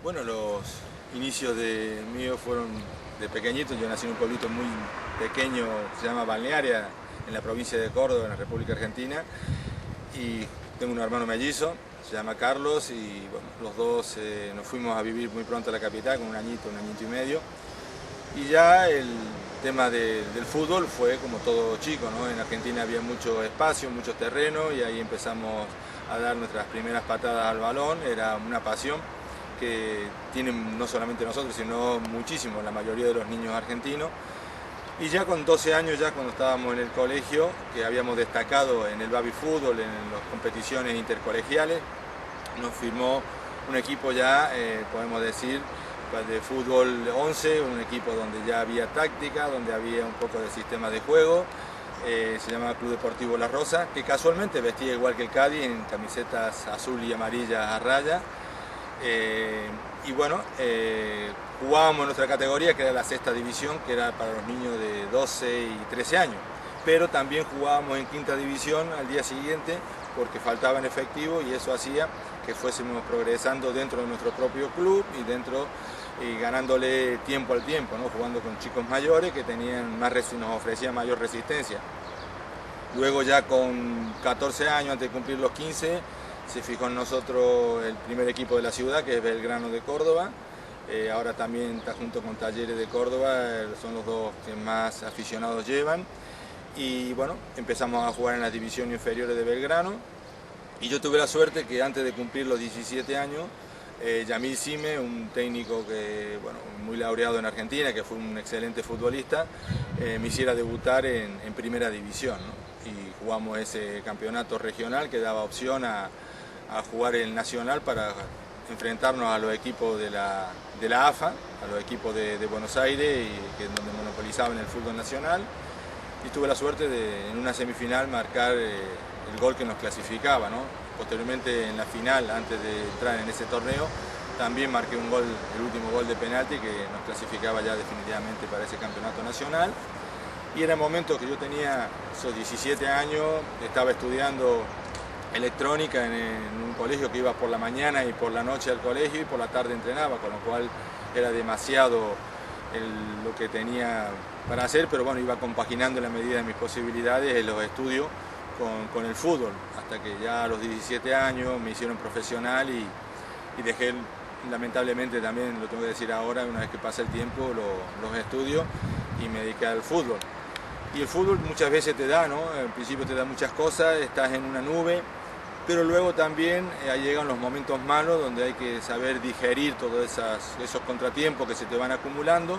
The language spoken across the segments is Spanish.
Bueno, los inicios de mío fueron de pequeñito. Yo nací en un pueblito muy pequeño, se llama Balnearia, en la provincia de Córdoba, en la República Argentina. Y tengo un hermano mellizo, se llama Carlos, y bueno, los dos nos fuimos a vivir muy pronto a la capital, con un añito y medio. Y ya el tema del fútbol fue como todo chico, ¿no? En Argentina había mucho espacio, mucho terreno, y ahí empezamos a dar nuestras primeras patadas al balón. Era una pasión que tienen no solamente nosotros, sino muchísimo, la mayoría de los niños argentinos. Y ya con 12 años, ya cuando estábamos en el colegio, que habíamos destacado en el baby fútbol, en las competiciones intercolegiales, nos firmó un equipo ya, podemos decir, de fútbol 11, un equipo donde ya había táctica, donde había un poco de sistema de juego. Se llamaba Club Deportivo La Rosa, que casualmente vestía igual que el Cádiz, en camisetas azul y amarilla a raya. Y bueno, jugábamos en nuestra categoría, que era la sexta división, que era para los niños de 12 y 13 años. Pero también jugábamos en quinta división al día siguiente, porque faltaba en efectivo, y eso hacía que fuésemos progresando dentro de nuestro propio club y ganándole tiempo al tiempo, ¿no? Jugando con chicos mayores que nos ofrecían mayor resistencia. Luego ya con 14 años, antes de cumplir los 15, se fijó en nosotros el primer equipo de la ciudad, que es Belgrano de Córdoba. Ahora también está junto con Talleres de Córdoba, son los dos que más aficionados llevan. Y bueno, empezamos a jugar en las divisiones inferiores de Belgrano. Y yo tuve la suerte que antes de cumplir los 17 años, Yamil Sime, un técnico que, bueno, muy laureado en Argentina, que fue un excelente futbolista, me hiciera debutar en primera división, ¿no? Y jugamos ese campeonato regional que daba opción a jugar el nacional para enfrentarnos a los equipos de la AFA, a los equipos de Buenos Aires, donde monopolizaban el fútbol nacional. Y tuve la suerte de en una semifinal marcar el gol que nos clasificaba, ¿no? Posteriormente en la final, antes de entrar en ese torneo, también marqué un gol, el último gol de penalti que nos clasificaba ya definitivamente para ese campeonato nacional. Y era el momento que yo tenía esos 17 años, estaba estudiando electrónica en un colegio que iba por la mañana y por la noche al colegio, y por la tarde entrenaba, con lo cual era demasiado lo que tenía para hacer, pero bueno, iba compaginando en la medida de mis posibilidades los estudios con el fútbol, hasta que ya a los 17 años me hicieron profesional y dejé, lamentablemente también, lo tengo que decir ahora, una vez que pasa el tiempo, los estudios, y me dediqué al fútbol. Y el fútbol muchas veces te da, ¿no? Al principio te da muchas cosas, estás en una nube, pero luego también ahí llegan los momentos malos, donde hay que saber digerir todos esos contratiempos que se te van acumulando,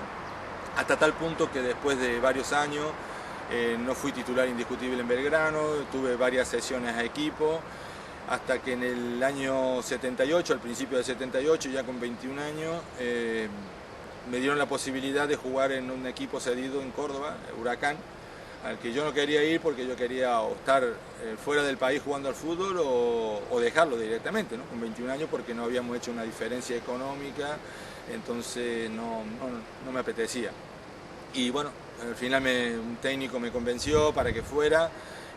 hasta tal punto que después de varios años no fui titular indiscutible en Belgrano, tuve varias sesiones a equipo, hasta que en el año 78, al principio del 78, ya con 21 años, me dieron la posibilidad de jugar en un equipo cedido en Córdoba, Huracán, al que yo no quería ir porque yo quería o estar fuera del país jugando al fútbol o dejarlo directamente, ¿no? Con 21 años, porque no habíamos hecho una diferencia económica, entonces no me apetecía. Y bueno, al final un técnico me convenció para que fuera,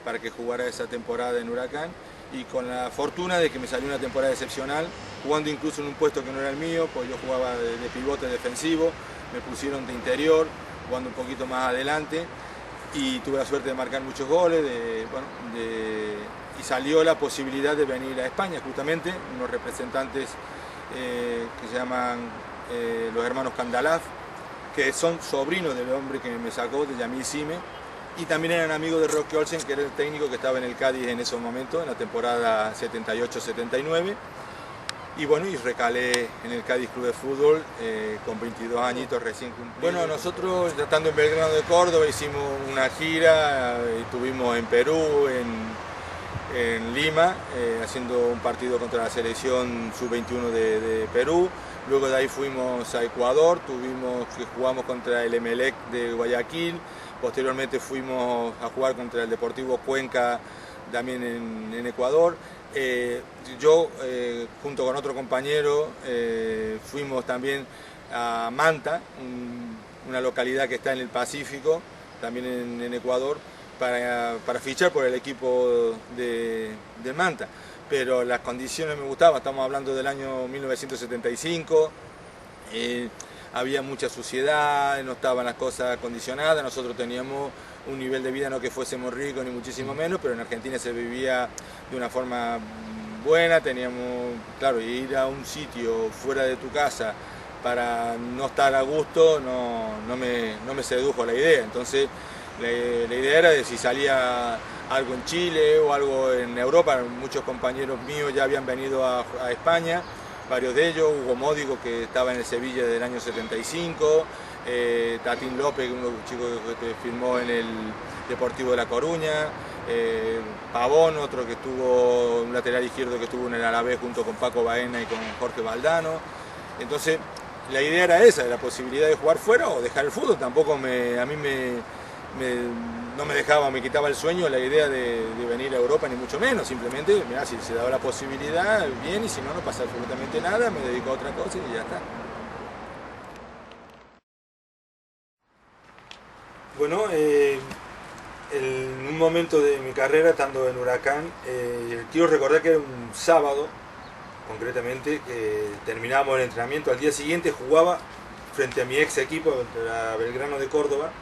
para que jugara esa temporada en Huracán, y con la fortuna de que me salió una temporada excepcional, jugando incluso en un puesto que no era el mío, pues yo jugaba de pivote defensivo, me pusieron de interior, jugando un poquito más adelante, y tuve la suerte de marcar muchos goles, y salió la posibilidad de venir a España, justamente, unos representantes que se llaman los hermanos Candalaf, que son sobrinos del hombre que me sacó, de Yamil Sime, y también eran amigos de Roque Olsen, que era el técnico que estaba en el Cádiz en esos momentos, en la temporada 78-79. Y bueno, y recalé en el Cádiz Club de Fútbol con 22 añitos recién cumplidos. Bueno, nosotros, estando en Belgrano de Córdoba, hicimos una gira, estuvimos en Perú, en Lima, haciendo un partido contra la selección sub-21 de Perú. Luego de ahí fuimos a Ecuador, jugamos contra el Emelec de Guayaquil. Posteriormente fuimos a jugar contra el Deportivo Cuenca, también en Ecuador. Yo, junto con otro compañero, fuimos también a Manta, una localidad que está en el Pacífico, también en Ecuador, para fichar por el equipo de Manta. pero las condiciones me gustaban. Estamos hablando del año 1975. Había mucha suciedad, no estaban las cosas acondicionadas, nosotros teníamos un nivel de vida, no que fuésemos ricos ni muchísimo menos, pero en Argentina se vivía de una forma buena. Teníamos, claro, ir a un sitio fuera de tu casa para no estar a gusto no me sedujo la idea. Entonces la idea era de si salía algo en Chile o algo en Europa. Muchos compañeros míos ya habían venido a España, varios de ellos, Hugo Módigo, que estaba en el Sevilla del año 75, Tatín López, uno de los chicos que firmó en el Deportivo de La Coruña, Pavón, otro que estuvo, un lateral izquierdo que estuvo en el Alavés junto con Paco Baena y con Jorge Valdano. Entonces la idea era esa, la posibilidad de jugar fuera o dejar el fútbol. Tampoco a mí no me dejaba, me quitaba el sueño la idea de venir a Europa, ni mucho menos. Simplemente, mirá, si se daba la posibilidad, bien, y si no, no pasa absolutamente nada, me dedico a otra cosa y ya está. Bueno, en un momento de mi carrera, estando en Huracán, quiero recordar que era un sábado, concretamente, que terminábamos el entrenamiento. Al día siguiente jugaba frente a mi ex equipo, a Belgrano de Córdoba.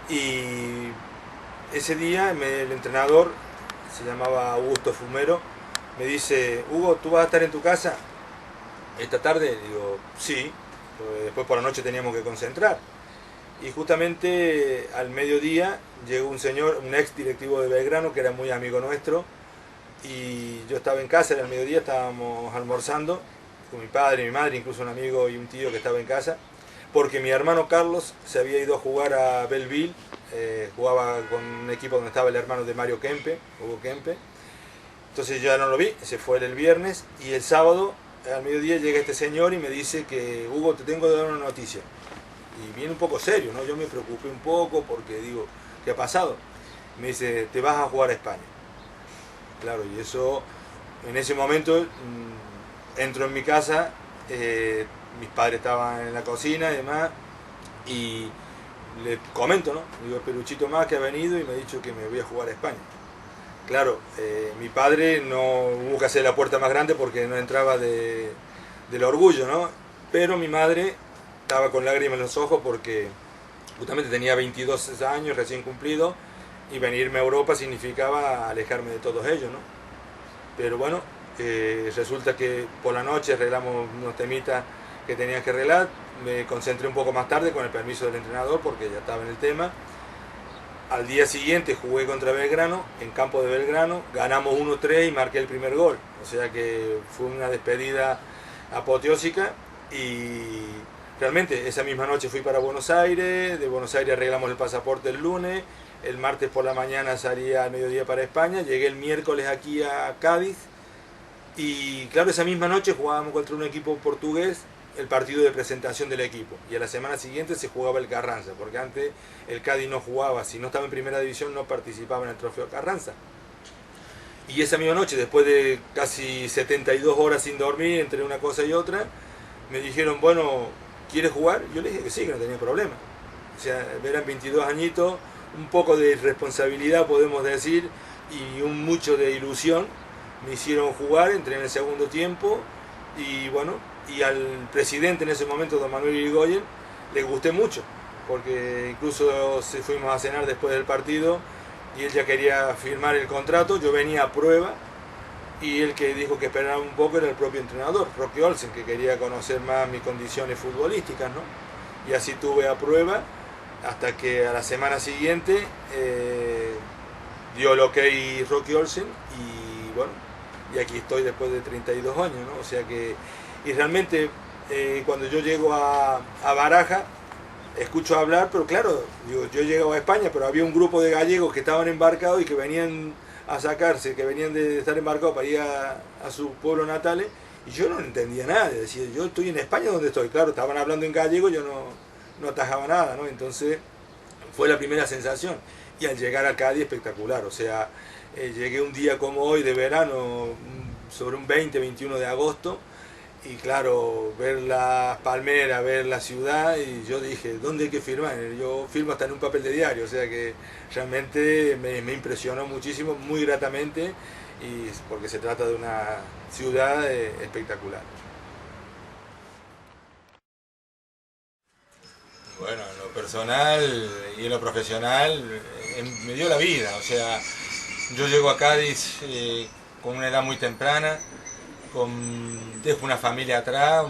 Y ese día el entrenador, se llamaba Augusto Fumero, me dice: Hugo, ¿tú vas a estar en tu casa esta tarde? Digo, sí, después por la noche teníamos que concentrar. Y justamente al mediodía llegó un señor, un ex directivo de Belgrano, que era muy amigo nuestro, y yo estaba en casa, era el mediodía, estábamos almorzando con mi padre, mi madre, incluso un amigo y un tío que estaba en casa, porque mi hermano Carlos se había ido a jugar a Belleville, jugaba con un equipo donde estaba el hermano de Mario Kempe, Hugo Kempe. Entonces yo ya no lo vi, se fue el viernes, y el sábado al mediodía llega este señor y me dice que: Hugo, te tengo que dar una noticia. Y viene un poco serio, ¿no? Yo me preocupé un poco porque digo, ¿qué ha pasado? Me dice: te vas a jugar a España. Claro, y eso, en ese momento, entro en mi casa, mis padres estaban en la cocina y demás, y le comento, ¿no? Digo: Peluchito Más, que ha venido y me ha dicho que me voy a jugar a España. Claro, mi padre no hubo que hacer la puerta más grande porque no entraba del orgullo, ¿no? Pero mi madre estaba con lágrimas en los ojos porque justamente tenía 22 años recién cumplido, y venirme a Europa significaba alejarme de todos ellos, ¿no? Pero bueno, resulta que por la noche arreglamos unos temitas que tenían que arreglar. Me concentré un poco más tarde con el permiso del entrenador porque ya estaba en el tema. Al día siguiente jugué contra Belgrano, en campo de Belgrano, ganamos 1-3 y marqué el primer gol. O sea que fue una despedida apoteósica, y realmente esa misma noche fui para Buenos Aires. De Buenos Aires arreglamos el pasaporte el lunes, el martes por la mañana salía al mediodía para España, llegué el miércoles aquí a Cádiz, y claro, esa misma noche jugábamos contra un equipo portugués el partido de presentación del equipo, y a la semana siguiente se jugaba el Carranza, porque antes el Cádiz no jugaba, si no estaba en primera división no participaba en el trofeo Carranza. Y esa misma noche, después de casi 72 horas sin dormir entre una cosa y otra, me dijeron: bueno, ¿quieres jugar? Yo le dije que sí, que no tenía problema. O sea, eran 22 añitos, un poco de responsabilidad podemos decir, y mucho de ilusión. Me hicieron jugar, entré en el segundo tiempo, y bueno, y al presidente en ese momento, don Manuel Irigoyen, le gusté mucho, porque incluso fuimos a cenar después del partido y él ya quería firmar el contrato. Yo venía a prueba, y el que dijo que esperara un poco era el propio entrenador, Rocky Olsen, que quería conocer más mis condiciones futbolísticas, ¿no? Y así tuve a prueba hasta que a la semana siguiente dio el ok Rocky Olsen, y bueno, y aquí estoy después de 32 años, ¿no? O sea que, y realmente cuando yo llego a Baraja, escucho hablar, pero claro, yo he llegado a España, pero había un grupo de gallegos que estaban embarcados y que venían a sacarse, que venían de estar embarcados para ir a su pueblo natal, y yo no entendía nada. Decía: yo estoy en España, ¿dónde estoy? Claro, estaban hablando en gallego, yo no atajaba nada, ¿no? Entonces fue la primera sensación. Y al llegar a Cádiz, espectacular. O sea, llegué un día como hoy de verano, sobre un 20-21 de agosto, y claro, ver las palmeras, ver la ciudad, y yo dije: ¿dónde hay que firmar? Yo firmo hasta en un papel de diario. O sea que realmente me impresionó muchísimo, muy gratamente, y porque se trata de una ciudad espectacular. Bueno, en lo personal y en lo profesional me dio la vida, o sea, yo llego a Cádiz con una edad muy temprana, dejo una familia atrás,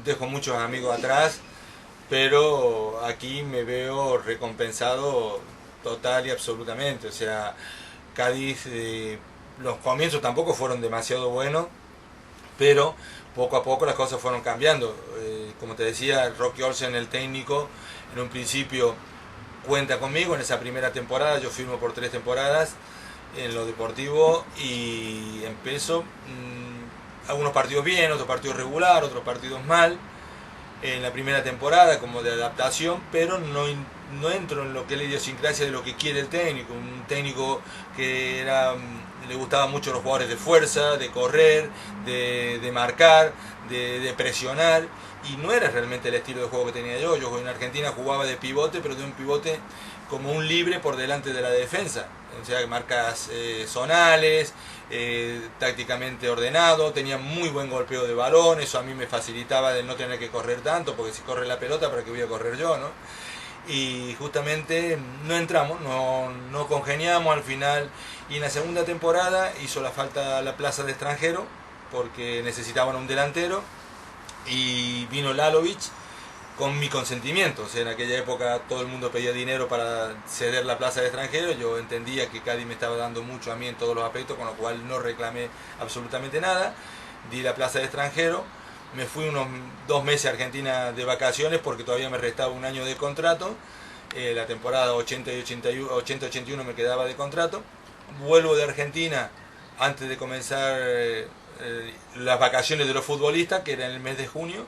dejo muchos amigos atrás, pero aquí me veo recompensado total y absolutamente. O sea, Cádiz, los comienzos tampoco fueron demasiado buenos, pero poco a poco las cosas fueron cambiando. Como te decía, Rocky Olsen, el técnico, en un principio cuenta conmigo en esa primera temporada. Yo firmo por 3 temporadas en lo deportivo y empiezo algunos partidos bien, otros partidos regular, otros partidos mal en la primera temporada como de adaptación, pero no entro en lo que es la idiosincrasia de lo que quiere el técnico. Un técnico que le gustaba mucho los jugadores de fuerza, de correr, de marcar, de presionar, y no era realmente el estilo de juego que tenía yo. Yo en Argentina jugaba de pivote, pero de un pivote como un libre por delante de la defensa, o sea, marcas zonales, tácticamente ordenado, tenía muy buen golpeo de balón, eso a mí me facilitaba de no tener que correr tanto, porque si corre la pelota, ¿para qué voy a correr yo, no? Y justamente no entramos, no congeniamos al final, y en la segunda temporada hizo la falta la plaza de extranjero, porque necesitaban un delantero, y vino Lalovic con mi consentimiento. O sea, en aquella época todo el mundo pedía dinero para ceder la plaza de extranjero. Yo entendía que Cádiz me estaba dando mucho a mí en todos los aspectos, con lo cual no reclamé absolutamente nada. Di la plaza de extranjero, me fui unos 2 meses a Argentina de vacaciones porque todavía me restaba un año de contrato. La temporada 80-81 me quedaba de contrato. Vuelvo de Argentina antes de comenzar las vacaciones de los futbolistas, que era en el mes de junio.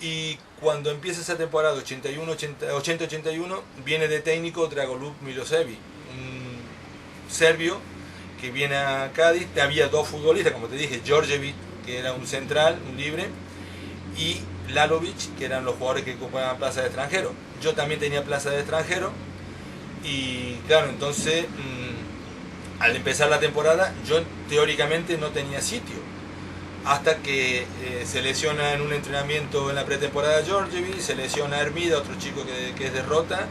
Y cuando empieza esa temporada 80-81, viene de técnico Dragoljub Milosevic, un serbio que viene a Cádiz. Había 2 futbolistas, como te dije, Djordjevic, que era un central, un libre, y Lalovic, que eran los jugadores que ocupaban plaza de extranjero. Yo también tenía plaza de extranjero, y claro, entonces al empezar la temporada yo teóricamente no tenía sitio, hasta que se lesiona en un entrenamiento en la pretemporada Djordjevic, se lesiona Hermida, otro chico que es de Rota,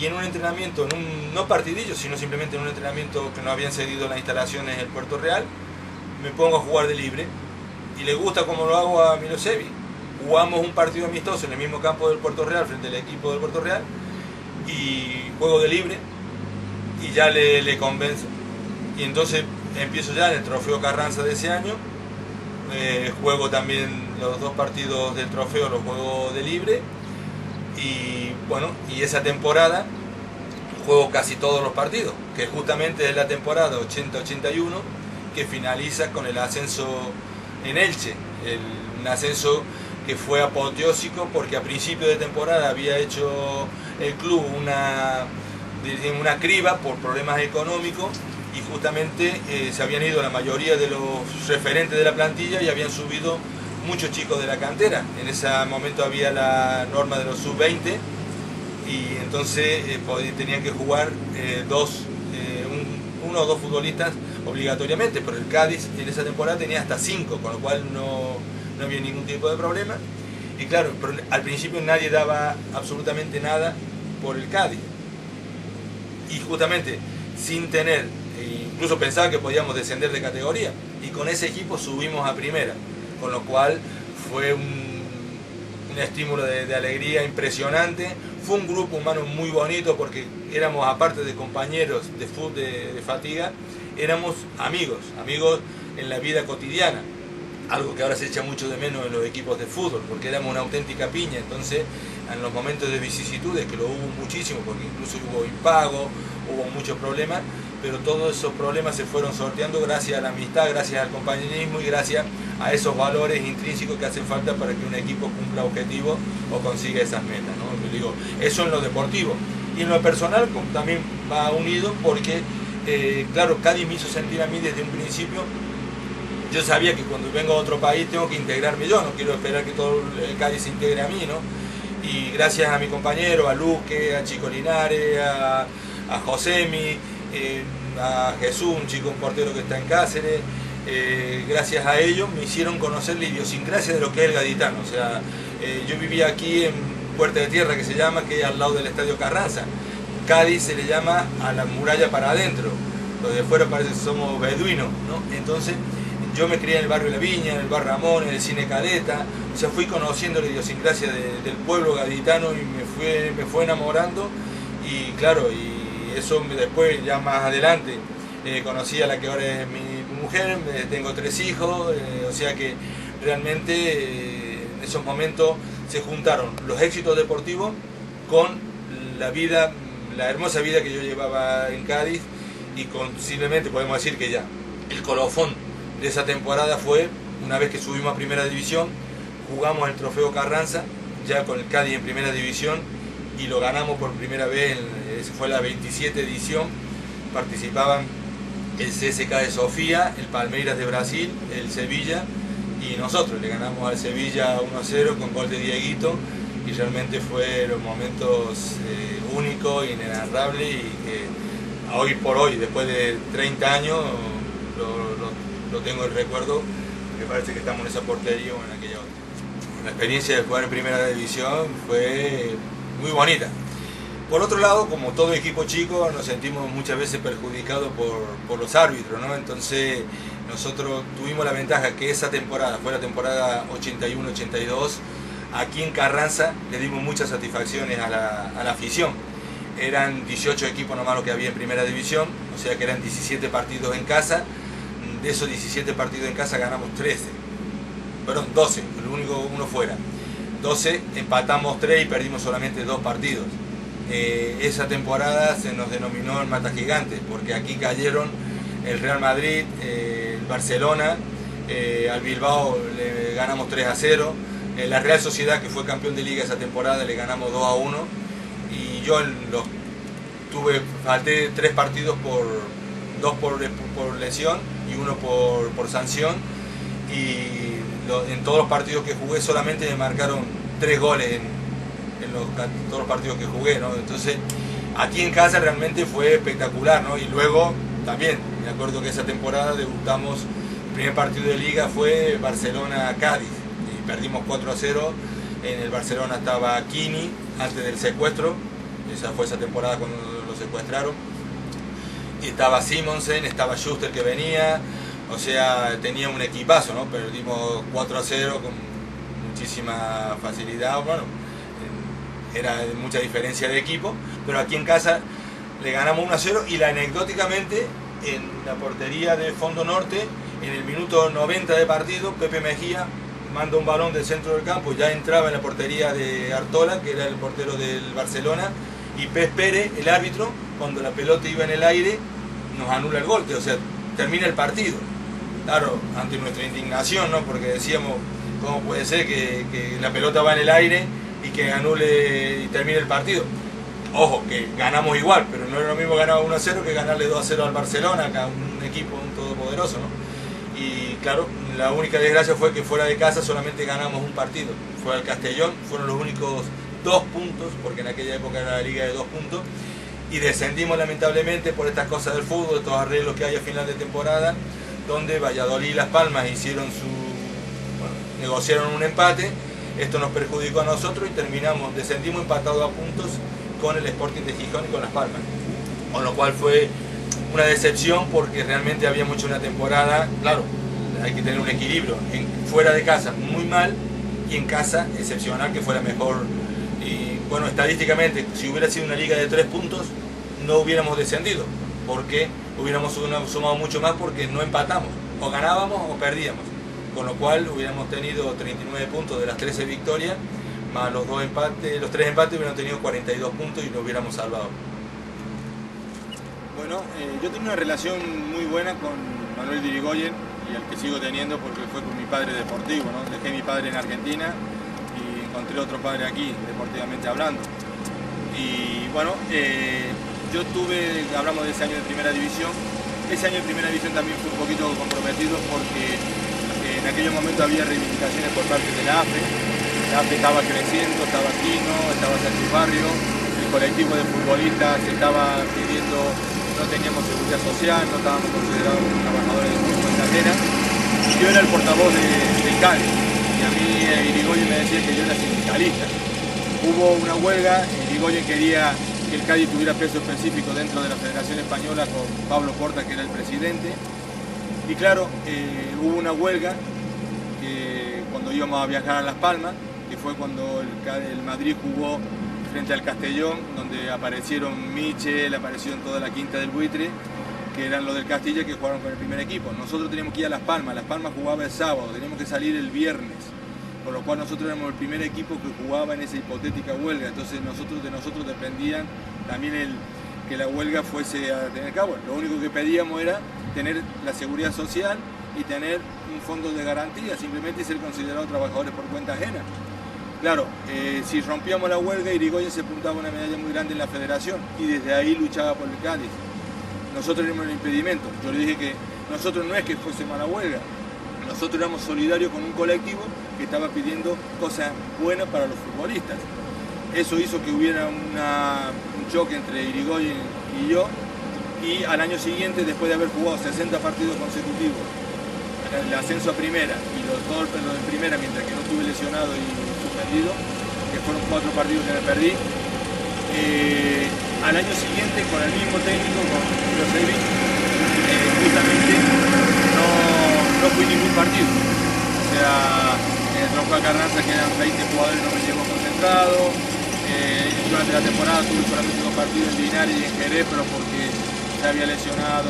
y en un entrenamiento, no partidillo, sino simplemente en un entrenamiento que no habían cedido las instalaciones en el Puerto Real, me pongo a jugar de libre, y le gusta como lo hago a Milosevic. Jugamos un partido amistoso en el mismo campo del Puerto Real, frente al equipo del Puerto Real, y juego de libre, y ya le convenzo. Y entonces empiezo ya en el trofeo Carranza de ese año. Juego también los 2 partidos del trofeo, los juego de libre, y bueno, y esa temporada juego casi todos los partidos, que justamente es la temporada 80-81, que finaliza con el ascenso en Elche, un ascenso que fue apoteósico, porque a principio de temporada había hecho el club una criba por problemas económicos, y justamente se habían ido la mayoría de los referentes de la plantilla y habían subido muchos chicos de la cantera. En ese momento había la norma de los sub-20, y entonces tenían que jugar 1 o 2 futbolistas obligatoriamente, pero el Cádiz en esa temporada tenía hasta 5, con lo cual no había ningún tipo de problema. Y claro, pero al principio nadie daba absolutamente nada por el Cádiz, y justamente sin tener, incluso pensaba que podíamos descender de categoría, y con ese equipo subimos a primera, con lo cual fue un estímulo de alegría impresionante. Fue un grupo humano muy bonito, porque éramos, aparte de compañeros de fútbol, de fatiga, éramos amigos en la vida cotidiana, algo que ahora se echa mucho de menos en los equipos de fútbol, porque éramos una auténtica piña. Entonces, en los momentos de vicisitudes, que lo hubo muchísimo, porque incluso hubo impago, hubo muchos problemas, pero todos esos problemas se fueron sorteando gracias a la amistad, gracias al compañerismo y gracias a esos valores intrínsecos que hacen falta para que un equipo cumpla objetivos o consiga esas metas, ¿no? Yo digo, eso en lo deportivo. Y en lo personal también va unido, porque, claro, Cádiz me hizo sentir a mí desde un principio. Yo sabía que cuando vengo a otro país tengo que integrarme yo, no quiero esperar que todo el Cádiz se integre a mí, ¿no? Y gracias a mi compañero, a Luque, a Chico Linares, a Josemi, a Jesús, un chico, un portero que está en Cáceres. Gracias a ellos me hicieron conocer la idiosincrasia de lo que es el gaditano. O sea, yo vivía aquí en Puerta de Tierra, que se llama, que es al lado del Estadio Carranza. Cádiz se le llama a la muralla para adentro. Los de afuera parece que somos beduinos, ¿no? Entonces, yo me crié en el barrio La Viña, en el bar Ramón, en el cine Caleta. O sea, fui conociendo la idiosincrasia del pueblo gaditano y me fue enamorando. Y claro, y eso después, ya más adelante, conocí a la que ahora es mi mujer, tengo 3 hijos, o sea que realmente en esos momentos se juntaron los éxitos deportivos con la vida, la hermosa vida que yo llevaba en Cádiz, y posiblemente podemos decir que ya el colofón de esa temporada fue una vez que subimos a Primera División, jugamos el Trofeo Carranza ya con el Cádiz en Primera División y lo ganamos por primera vez, fue la 27 edición, participaban el CSK de Sofía, el Palmeiras de Brasil, el Sevilla, y nosotros le ganamos al Sevilla 1-0 con gol de Dieguito, y realmente fueron momentos únicos, inenarrables, y que hoy por hoy, después de 30 años, lo tengo el recuerdo, me parece que estamos en esa portería o en aquella otra. La experiencia de jugar en Primera División fue muy bonita. Por otro lado, como todo equipo chico, nos sentimos muchas veces perjudicados por los árbitros, ¿no? Entonces, nosotros tuvimos la ventaja que esa temporada, fue la temporada 81-82, aquí en Carranza le dimos muchas satisfacciones a la afición. Eran 18 equipos nomás lo que había en Primera División, o sea que eran 17 partidos en casa. De esos 17 partidos en casa ganamos 12, el único uno fuera. 12, empatamos 3 y perdimos solamente 2 partidos. Esa temporada se nos denominó el Mata Gigantes, porque aquí cayeron el Real Madrid, el Barcelona, al Bilbao le ganamos 3-0, la Real Sociedad, que fue campeón de liga esa temporada, le ganamos 2-1, y yo falté 3 partidos, 2 por lesión y 1 por sanción, y en todos los partidos que jugué solamente me marcaron 3 goles en todos los partidos que jugué, ¿no? Entonces, aquí en casa realmente fue espectacular, ¿no? Y luego también, me acuerdo que esa temporada debutamos, el primer partido de liga fue Barcelona-Cádiz, y perdimos 4-0, en el Barcelona estaba Kini, antes del secuestro, esa fue esa temporada cuando lo secuestraron, y estaba Simonsen, estaba Schuster que venía, o sea, tenía un equipazo, ¿no? Perdimos 4-0 con muchísima facilidad, bueno, era mucha diferencia de equipo, pero aquí en casa le ganamos 1-0, y anecdóticamente en la portería de Fondo Norte, en el minuto 90 de partido, Pepe Mejía manda un balón del centro del campo, ya entraba en la portería de Artola, que era el portero del Barcelona, y Pez Pérez, el árbitro, cuando la pelota iba en el aire, nos anula el gol, o sea, termina el partido. Claro, ante nuestra indignación, ¿no? Porque decíamos, ¿cómo puede ser que la pelota va en el aire y que anule y termine el partido? Ojo, que ganamos igual, pero no era lo mismo ganar 1-0 que ganarle 2-0 al Barcelona, acá un equipo todopoderoso, ¿no? Y claro, la única desgracia fue que fuera de casa solamente ganamos un partido. Fue al Castellón, fueron los únicos 2 puntos, porque en aquella época era la liga de 2 puntos, y descendimos lamentablemente por estas cosas del fútbol, estos arreglos que hay a final de temporada, donde Valladolid y Las Palmas negociaron un empate. Esto nos perjudicó a nosotros y descendimos empatados a puntos con el Sporting de Gijón y con Las Palmas. Con lo cual fue una decepción, porque realmente habíamos hecho una temporada, claro, hay que tener un equilibrio, fuera de casa muy mal y en casa excepcional, que fue la mejor. Y bueno, estadísticamente, si hubiera sido una liga de 3 puntos, no hubiéramos descendido, porque hubiéramos sumado mucho más, porque no empatamos, o ganábamos o perdíamos. Con lo cual hubiéramos tenido 39 puntos de las 13 victorias, más los 3 empates hubieran tenido 42 puntos y nos hubiéramos salvado. Bueno, yo tengo una relación muy buena con Manuel Dirigoyen, y el que sigo teniendo porque fue con mi padre deportivo, ¿no? Dejé mi padre en Argentina y encontré otro padre aquí, deportivamente hablando. Y bueno, hablamos de ese año de Primera División, ese año de Primera División también fue un poquito comprometido, porque en aquellos momentos había reivindicaciones por parte de la AFE. La AFE estaba creciendo, estaba Quino, estaba Sánchez Barrio, el colectivo de futbolistas estaba pidiendo no teníamos seguridad social, no estábamos considerados como trabajadores de cuenta ajena. Yo era el portavoz del Cádiz y a mí Irigoyen me decía que yo era sindicalista. Hubo una huelga, Irigoyen quería que el Cádiz tuviera peso específico dentro de la Federación Española con Pablo Porta, que era el presidente. Y claro, hubo una huelga que cuando íbamos a viajar a Las Palmas, que fue cuando el Madrid jugó frente al Castellón, donde aparecieron Michel, aparecieron toda la quinta del Buitre, que eran los del Castilla que jugaron con el primer equipo. Nosotros teníamos que ir a Las Palmas jugaba el sábado, teníamos que salir el viernes, por lo cual nosotros éramos el primer equipo que jugaba en esa hipotética huelga, entonces de nosotros dependían también que la huelga fuese a tener cabo. Lo único que pedíamos era tener la seguridad social y tener un fondo de garantía, simplemente ser considerados trabajadores por cuenta ajena. Claro, si rompíamos la huelga, Irigoyen se apuntaba una medalla muy grande en la federación y desde ahí luchaba por el Cádiz. Nosotros éramos el impedimento. Yo le dije que nosotros no es que fuese mala huelga, nosotros éramos solidarios con un colectivo que estaba pidiendo cosas buenas para los futbolistas. Eso hizo que hubiera un choque entre Irigoyen y yo, y al año siguiente, después de haber jugado 60 partidos consecutivos, el ascenso a primera y todo el de primera, mientras que no estuve lesionado y suspendido, que fueron 4 partidos que me perdí, al año siguiente con el mismo técnico, con Milosevic, justamente no fui ningún partido. O sea, en el Trofeo Carranza, que eran 20 jugadores, no me llevo concentrado. Durante la temporada tuve solamente 2 partidos en Linares y en Jerez, pero porque se había lesionado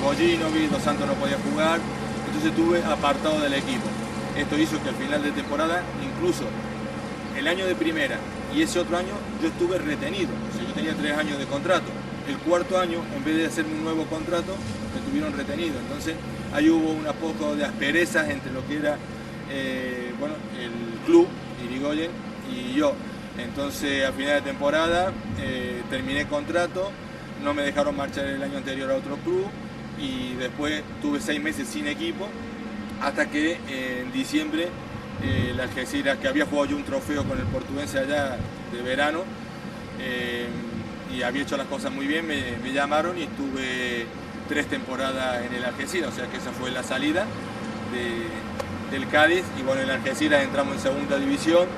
Gojinovic, Dos Santos no podía jugar, entonces estuve apartado del equipo. Esto hizo que al final de temporada, incluso el año de primera y ese otro año, yo estuve retenido. O sea, yo tenía 3 años de contrato. El cuarto año, en vez de hacerme un nuevo contrato, me tuvieron retenido. Entonces ahí hubo un poco de asperezas entre lo que era el club, Irigoyen, y yo. Entonces a final de temporada terminé contrato, no me dejaron marchar el año anterior a otro club y después tuve 6 meses sin equipo hasta que en diciembre el Algeciras, que había jugado yo un trofeo con el Portuense allá de verano y había hecho las cosas muy bien, me llamaron y estuve 3 temporadas en el Algeciras, o sea que esa fue la salida del Cádiz. Y bueno, en el Algeciras entramos en segunda división.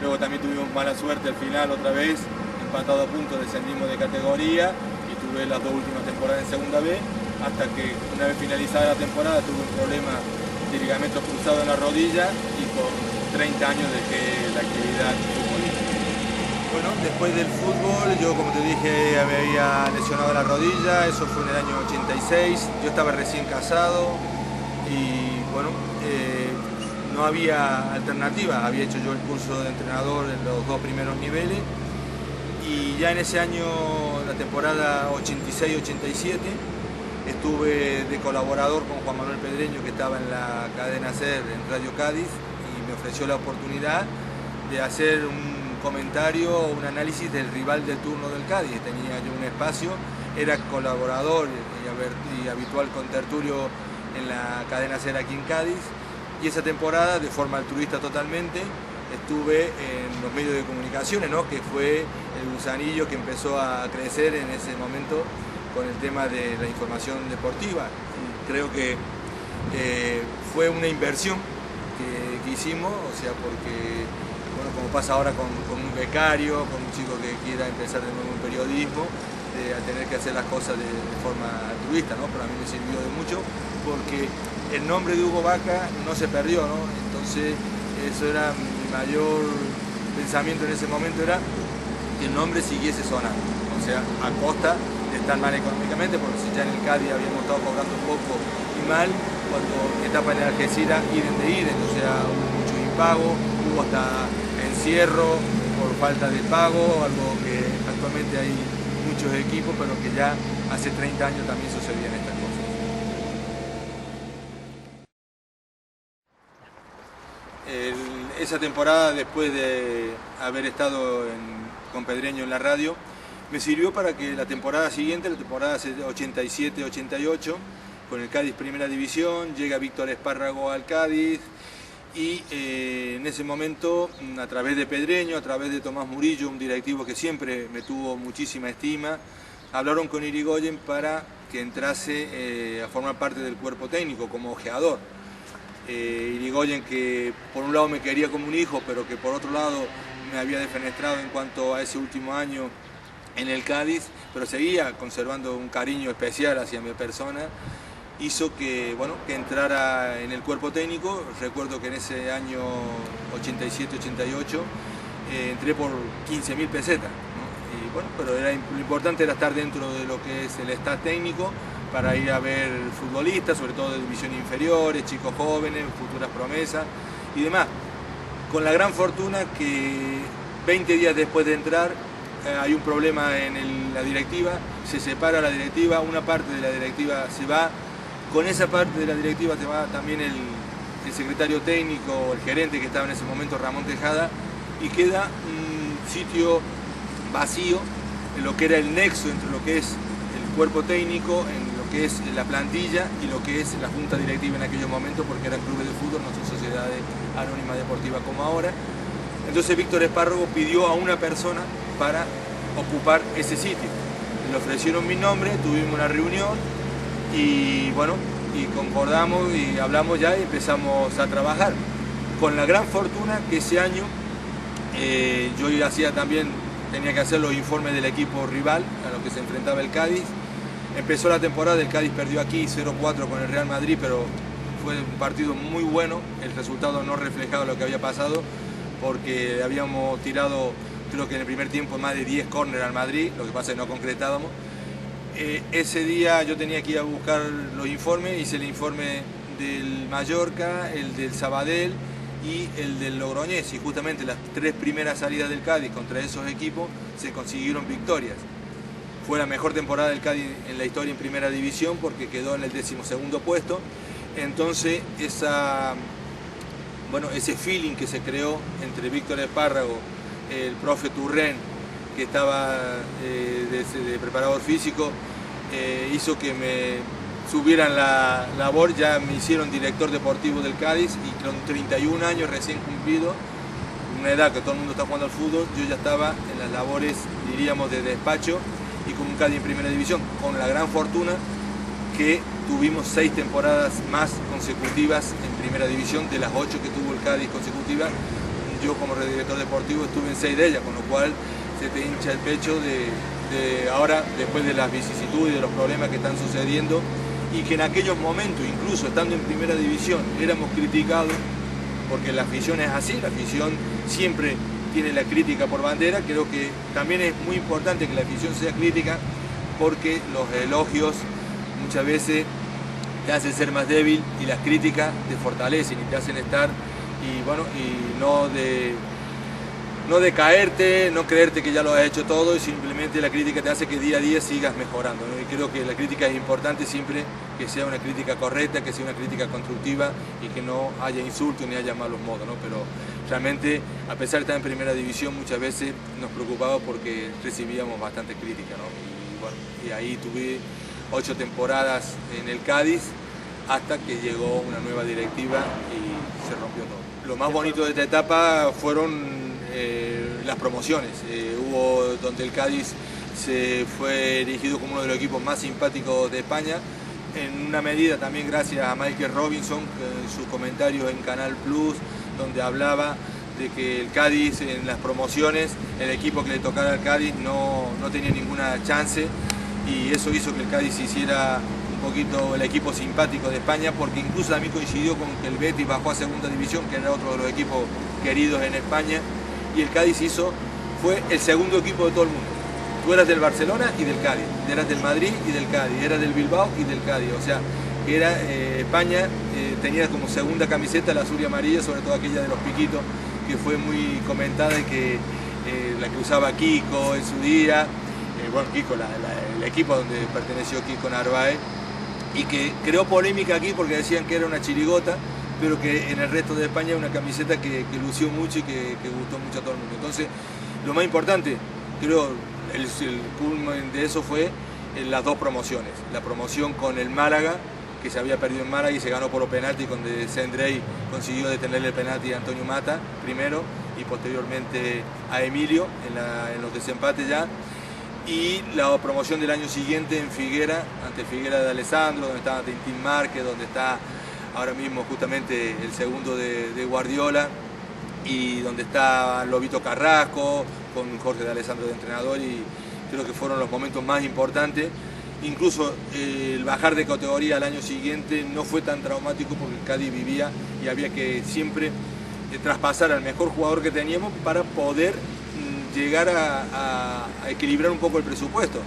Luego también tuvimos mala suerte al final, otra vez, empatado a punto, descendimos de categoría y tuve las 2 últimas temporadas en segunda B, hasta que una vez finalizada la temporada tuve un problema de ligamento cruzado en la rodilla y con 30 años dejé la actividad futbolística. Bueno, después del fútbol, yo como te dije me había lesionado la rodilla, eso fue en el año 86, yo estaba recién casado y bueno, no había alternativa, había hecho yo el curso de entrenador en los 2 primeros niveles y ya en ese año, la temporada 86-87, estuve de colaborador con Juan Manuel Pedreño, que estaba en la cadena SER en Radio Cádiz, y me ofreció la oportunidad de hacer un comentario o un análisis del rival del turno del Cádiz. Tenía yo un espacio, era colaborador y habitual contertulio en la cadena SER aquí en Cádiz. Y esa temporada, de forma altruista totalmente, estuve en los medios de comunicaciones, ¿no? Que fue el gusanillo que empezó a crecer en ese momento con el tema de la información deportiva. Y creo que fue una inversión que hicimos, o sea, porque, bueno, como pasa ahora con un becario, con un chico que quiera empezar de nuevo en periodismo, a tener que hacer las cosas de forma altruista, ¿no? Pero a mí me sirvió de mucho porque el nombre de Hugo Vaca no se perdió, ¿no? Entonces eso era mi mayor pensamiento en ese momento, era que el nombre siguiese sonando, o sea, a costa de estar mal económicamente, porque si ya en el Cádiz habíamos estado cobrando un poco y mal, cuando etapa en el Algeciras idem de idem, o sea, hubo mucho impago, hubo hasta encierro por falta de pago, algo que actualmente hay muchos equipos, pero que ya hace 30 años también sucedían estas cosas. Esa temporada, después de haber estado con Pedreño en la radio, me sirvió para que la temporada siguiente, la temporada 87-88, con el Cádiz Primera División, llega Víctor Espárrago al Cádiz y en ese momento, a través de Pedreño, a través de Tomás Murillo, un directivo que siempre me tuvo muchísima estima, hablaron con Irigoyen para que entrase a formar parte del cuerpo técnico como ojeador. Irigoyen, que por un lado me quería como un hijo, pero que por otro lado me había defenestrado en cuanto a ese último año en el Cádiz, pero seguía conservando un cariño especial hacia mi persona, hizo que, bueno, que entrara en el cuerpo técnico. Recuerdo que en ese año 87-88 entré por 15.000 pesetas, ¿no? Y bueno, pero lo importante era estar dentro de lo que es el staff técnico para ir a ver futbolistas, sobre todo de divisiones inferiores, chicos jóvenes, futuras promesas y demás. Con la gran fortuna que 20 días después de entrar hay un problema en la directiva, se separa la directiva, una parte de la directiva se va, con esa parte de la directiva se va también el secretario técnico, el gerente que estaba en ese momento, Ramón Tejada, y queda un sitio vacío en lo que era el nexo entre lo que es el cuerpo técnico, en lo que es la plantilla y lo que es la junta directiva en aquellos momentos, porque eran clubes de fútbol, no son sociedades anónimas deportivas como ahora. Entonces Víctor Espárrago pidió a una persona para ocupar ese sitio. Le ofrecieron mi nombre, tuvimos una reunión y bueno, y concordamos y hablamos ya y empezamos a trabajar. Con la gran fortuna que ese año yo hacía también, tenía que hacer los informes del equipo rival a lo que se enfrentaba el Cádiz. Empezó la temporada, el Cádiz perdió aquí 0-4 con el Real Madrid, pero fue un partido muy bueno, el resultado no reflejaba lo que había pasado, porque habíamos tirado, creo que en el primer tiempo, más de 10 córneres al Madrid, lo que pasa es que no concretábamos. Ese día yo tenía que ir a buscar los informes, hice el informe del Mallorca, el del Sabadell y el del Logroñés, y justamente las 3 primeras salidas del Cádiz contra esos equipos se consiguieron victorias. Fue la mejor temporada del Cádiz en la historia en primera división porque quedó en el 12º puesto. Entonces ese feeling que se creó entre Víctor Espárrago, el profe Turren, que estaba de preparador físico, hizo que me subieran la labor. Ya me hicieron director deportivo del Cádiz y con 31 años recién cumplido, una edad que todo el mundo está jugando al fútbol, yo ya estaba en las labores, diríamos, de despacho y con un Cádiz en primera división, con la gran fortuna que tuvimos 6 temporadas más consecutivas en primera división. De las 8 que tuvo el Cádiz consecutivas, yo como director deportivo estuve en 6 de ellas, con lo cual se te hincha el pecho de ahora, después de las vicisitudes y de los problemas que están sucediendo, y que en aquellos momentos, incluso estando en primera división, éramos criticados, porque la afición es así, la afición siempre tiene la crítica por bandera. Creo que también es muy importante que la afición sea crítica, porque los elogios muchas veces te hacen ser más débil y las críticas te fortalecen y te hacen estar, y bueno, y no decaerte, no creerte que ya lo has hecho todo, y simplemente la crítica te hace que día a día sigas mejorando, ¿no? Y creo que la crítica es importante siempre, que sea una crítica correcta, que sea una crítica constructiva y que no haya insultos ni haya malos modos, ¿no? Pero realmente, a pesar de estar en primera división, muchas veces nos preocupaba porque recibíamos bastante crítica, ¿no? Y ahí tuve 8 temporadas en el Cádiz hasta que llegó una nueva directiva y se rompió todo. Lo más bonito de esta etapa fueron las promociones. Hubo donde el Cádiz se fue erigido como uno de los equipos más simpáticos de España, en una medida también gracias a Michael Robinson, en sus comentarios en Canal Plus, donde hablaba de que el Cádiz en las promociones, el equipo que le tocara al Cádiz no tenía ninguna chance, y eso hizo que el Cádiz hiciera un poquito el equipo simpático de España, porque incluso también coincidió con que el Betis bajó a segunda división, que era otro de los equipos queridos en España, y el Cádiz fue el segundo equipo de todo el mundo. Tú eras del Barcelona y del Cádiz, eras del Madrid y del Cádiz, eras del Bilbao y del Cádiz, o sea, que era España tenía como segunda camiseta la azul y amarilla, sobre todo aquella de los piquitos, que fue muy comentada y que la que usaba Kiko en su día, Kiko, el equipo donde perteneció Kiko Narváez, y que creó polémica aquí porque decían que era una chirigota, pero que en el resto de España es una camiseta que lució mucho y que gustó mucho a todo el mundo. Entonces, lo más importante, creo, el culmen de eso fue las 2 promociones. La promoción con el Málaga, que se había perdido en Málaga y se ganó por los penaltis, donde Sendrey consiguió detenerle el penalti a Antonio Mata primero y posteriormente a Emilio en los desempates ya. y la promoción del año siguiente en Figuera, ante Figuera de Alessandro, donde está Tintín Márquez, donde está ahora mismo justamente el segundo de Guardiola, y donde está Lobito Carrasco, con Jorge de Alessandro de entrenador, y creo que fueron los momentos más importantes. Incluso el bajar de categoría al año siguiente no fue tan traumático porque el Cádiz vivía y había que siempre traspasar al mejor jugador que teníamos para poder llegar a equilibrar un poco el presupuesto.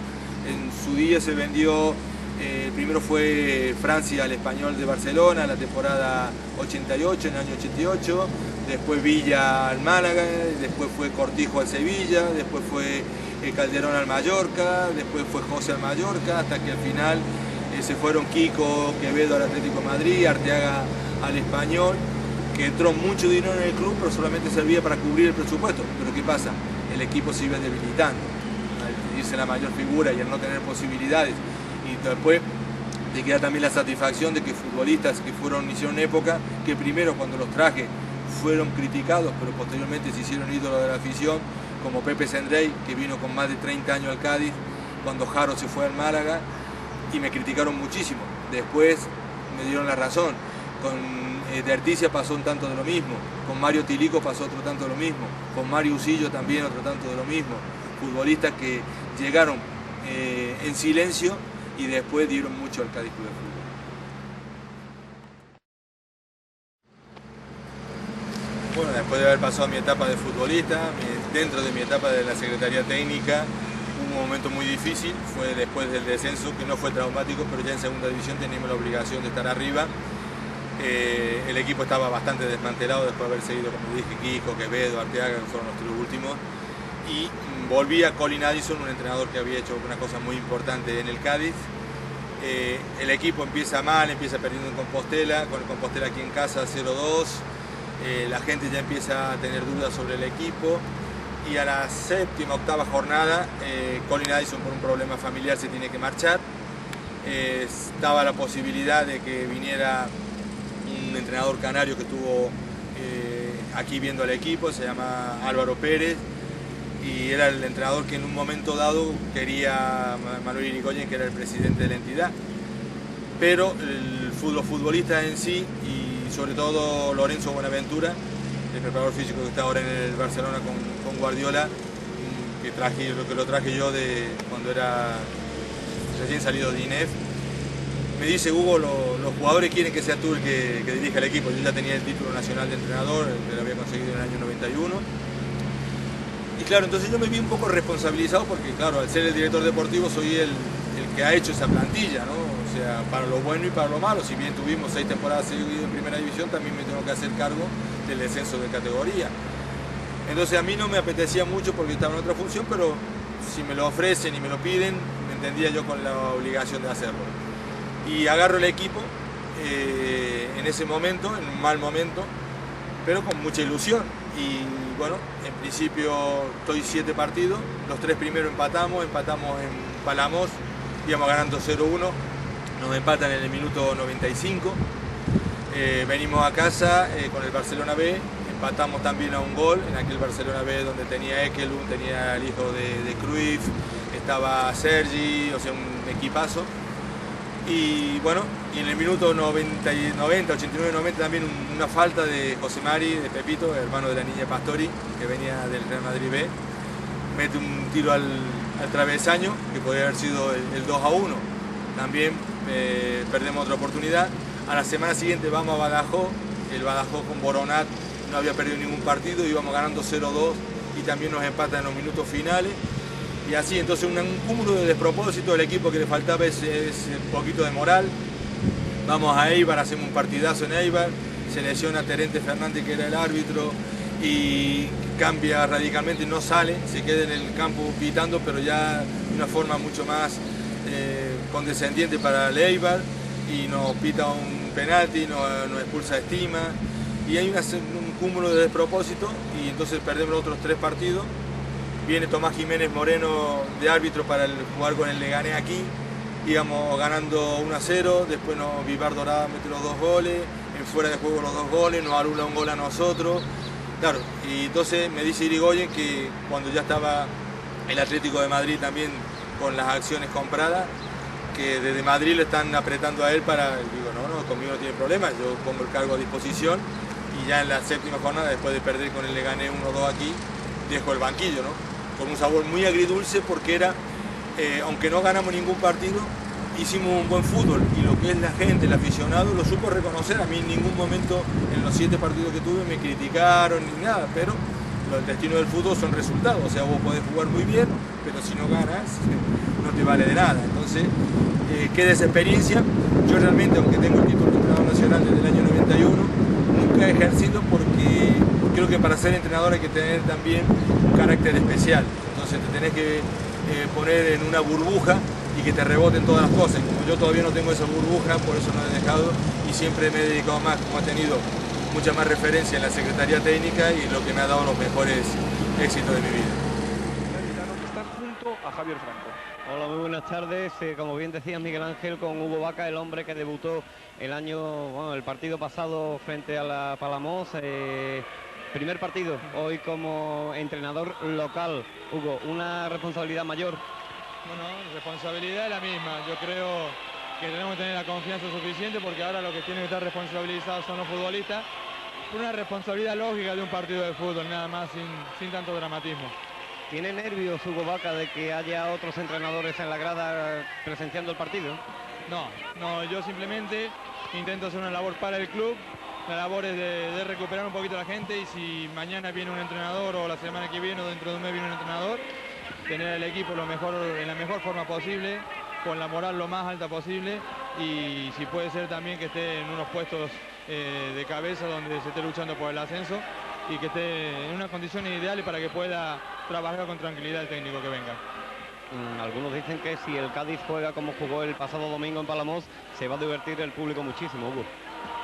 En su día se vendió, el primero fue Francia al Español de Barcelona, la temporada 88, en el año 88, después Villa al Málaga, después fue Cortijo al Sevilla, después fue Calderón al Mallorca, después fue José al Mallorca, hasta que al final se fueron Kiko, Quevedo al Atlético de Madrid, Arteaga al Español, que entró mucho dinero en el club, pero solamente servía para cubrir el presupuesto. Pero ¿qué pasa? El equipo se iba debilitando, al irse la mayor figura y al no tener posibilidades. Y después te queda también la satisfacción de que futbolistas que hicieron época, que primero cuando los traje fueron criticados, pero posteriormente se hicieron ídolos de la afición, como Pepe Sendrey, que vino con más de 30 años al Cádiz, cuando Jaro se fue al Málaga, y me criticaron muchísimo. Después me dieron la razón. Con de Articia pasó un tanto de lo mismo, con Mario Tilico pasó otro tanto de lo mismo, con Mario Usillo también otro tanto de lo mismo. Futbolistas que llegaron en silencio y después dieron mucho al Cádiz Club de Fútbol. Bueno, después de haber pasado mi etapa de futbolista, dentro de mi etapa de la Secretaría Técnica, un momento muy difícil, fue después del descenso, que no fue traumático, pero ya en segunda división teníamos la obligación de estar arriba. El equipo estaba bastante desmantelado después de haber seguido, como dije, Kiko, Quevedo, Arteaga, que fueron los tres últimos. Y volví a Colin Addison, un entrenador que había hecho una cosa muy importante en el Cádiz. El equipo empieza mal, empieza perdiendo en Compostela, con el Compostela aquí en casa 0-2. La gente ya empieza a tener dudas sobre el equipo. Y a la séptima, octava jornada, Colin Addison por un problema familiar se tiene que marchar. Estaba la posibilidad de que viniera un entrenador canario que estuvo aquí viendo al equipo, se llama Álvaro Pérez, y era el entrenador que en un momento dado quería Manuel Irigoyen, que era el presidente de la entidad. Pero los futbolistas en sí, y sobre todo Lorenzo Buenaventura, el preparador físico que está ahora en el Barcelona con Guardiola, que lo traje yo de cuando era recién salido de INEF, me dice: Hugo, los jugadores quieren que sea tú el que dirija el equipo. Yo ya tenía el título nacional de entrenador, que lo había conseguido en el año 91. Y claro, entonces yo me vi un poco responsabilizado porque, claro, al ser el director deportivo soy el que ha hecho esa plantilla, ¿no? O sea, para lo bueno y para lo malo. Si bien tuvimos 6 temporadas seguidas en primera división, también me tengo que hacer cargo del descenso de categoría. Entonces a mí no me apetecía mucho porque estaba en otra función, pero si me lo ofrecen y me lo piden, me entendía yo con la obligación de hacerlo. Y agarro el equipo en ese momento, en un mal momento, pero con mucha ilusión. Y bueno, en principio estoy 7 partidos, los 3 primeros empatamos en Palamos, íbamos ganando 0-1, nos empatan en el minuto 95, venimos a casa con el Barcelona B, empatamos también a un gol, en aquel Barcelona B donde tenía Ekelund, tenía el hijo de Cruyff, estaba Sergi, o sea, un equipazo. Y bueno, y en el minuto 90, 89-90 también una falta de José Mari, de Pepito, hermano de la niña Pastori, que venía del Real Madrid B, mete un tiro al travesaño, que podría haber sido el 2-1. También perdemos otra oportunidad. A la semana siguiente vamos a Badajoz, el Badajoz con Boronat no había perdido ningún partido, íbamos ganando 0-2 y también nos empatan en los minutos finales. Y así, entonces un cúmulo de despropósitos del equipo, que le faltaba ese poquito de moral. Vamos a Eibar, hacemos un partidazo en Eibar, se lesiona Terente Fernández, que era el árbitro, y cambia radicalmente, no sale, se queda en el campo pitando, pero ya de una forma mucho más condescendiente para el Eibar, y nos pita un penalti, nos expulsa a Estima, y hay un cúmulo de despropósitos, y entonces perdemos los otros 3 partidos. Viene Tomás Jiménez Moreno de árbitro para jugar con el Leganés aquí, íbamos ganando 1-0, después Vivar Dorada mete los 2 goles, en fuera de juego los 2 goles, nos anula un gol a nosotros. Claro, y entonces me dice Irigoyen que cuando ya estaba el Atlético de Madrid también con las acciones compradas, que desde Madrid lo están apretando a él para, digo, no, conmigo no tiene problema, yo pongo el cargo a disposición y ya en la séptima jornada, después de perder con el Leganés 1-2 aquí, dejo el banquillo, ¿no? Con un sabor muy agridulce porque era, aunque no ganamos ningún partido, hicimos un buen fútbol y lo que es la gente, el aficionado, lo supo reconocer. A mí en ningún momento en los 7 partidos que tuve me criticaron ni nada, pero el destino del fútbol son resultados, o sea, vos podés jugar muy bien, pero si no ganas, no te vale de nada. Entonces, queda esa experiencia. Yo realmente, aunque tengo el título de entrenador nacional desde el año 91, nunca he ejercido porque creo que para ser entrenador hay que tener también un carácter especial. Entonces te tenés que poner en una burbuja y que te reboten todas las cosas. Y como yo todavía no tengo esa burbuja, por eso no he dejado y siempre me he dedicado más, como ha tenido mucha más referencia en la Secretaría Técnica y lo que me ha dado los mejores éxitos de mi vida. Está junto a Javier Franco. Hola, muy buenas tardes. Como bien decía Miguel Ángel, con Hugo Vaca, el hombre que debutó el partido pasado frente a la Palamós. Primer partido hoy como entrenador local. Hugo, una responsabilidad mayor. Bueno, responsabilidad es la misma. Yo creo que tenemos que tener la confianza suficiente porque ahora los que tienen que estar responsabilizados son los futbolistas. Una responsabilidad lógica de un partido de fútbol, nada más, sin tanto dramatismo. ¿Tiene nervios Hugo Vaca de que haya otros entrenadores en la grada presenciando el partido? No, yo simplemente intento hacer una labor para el club. La labor es de recuperar un poquito a la gente y si mañana viene un entrenador o la semana que viene o dentro de un mes viene un entrenador, tener el equipo en la mejor forma posible, con la moral lo más alta posible y si puede ser también que esté en unos puestos de cabeza donde se esté luchando por el ascenso y que esté en unas condiciones ideales para que pueda trabajar con tranquilidad el técnico que venga. Algunos dicen que si el Cádiz juega como jugó el pasado domingo en Palamós, se va a divertir el público muchísimo, Hugo.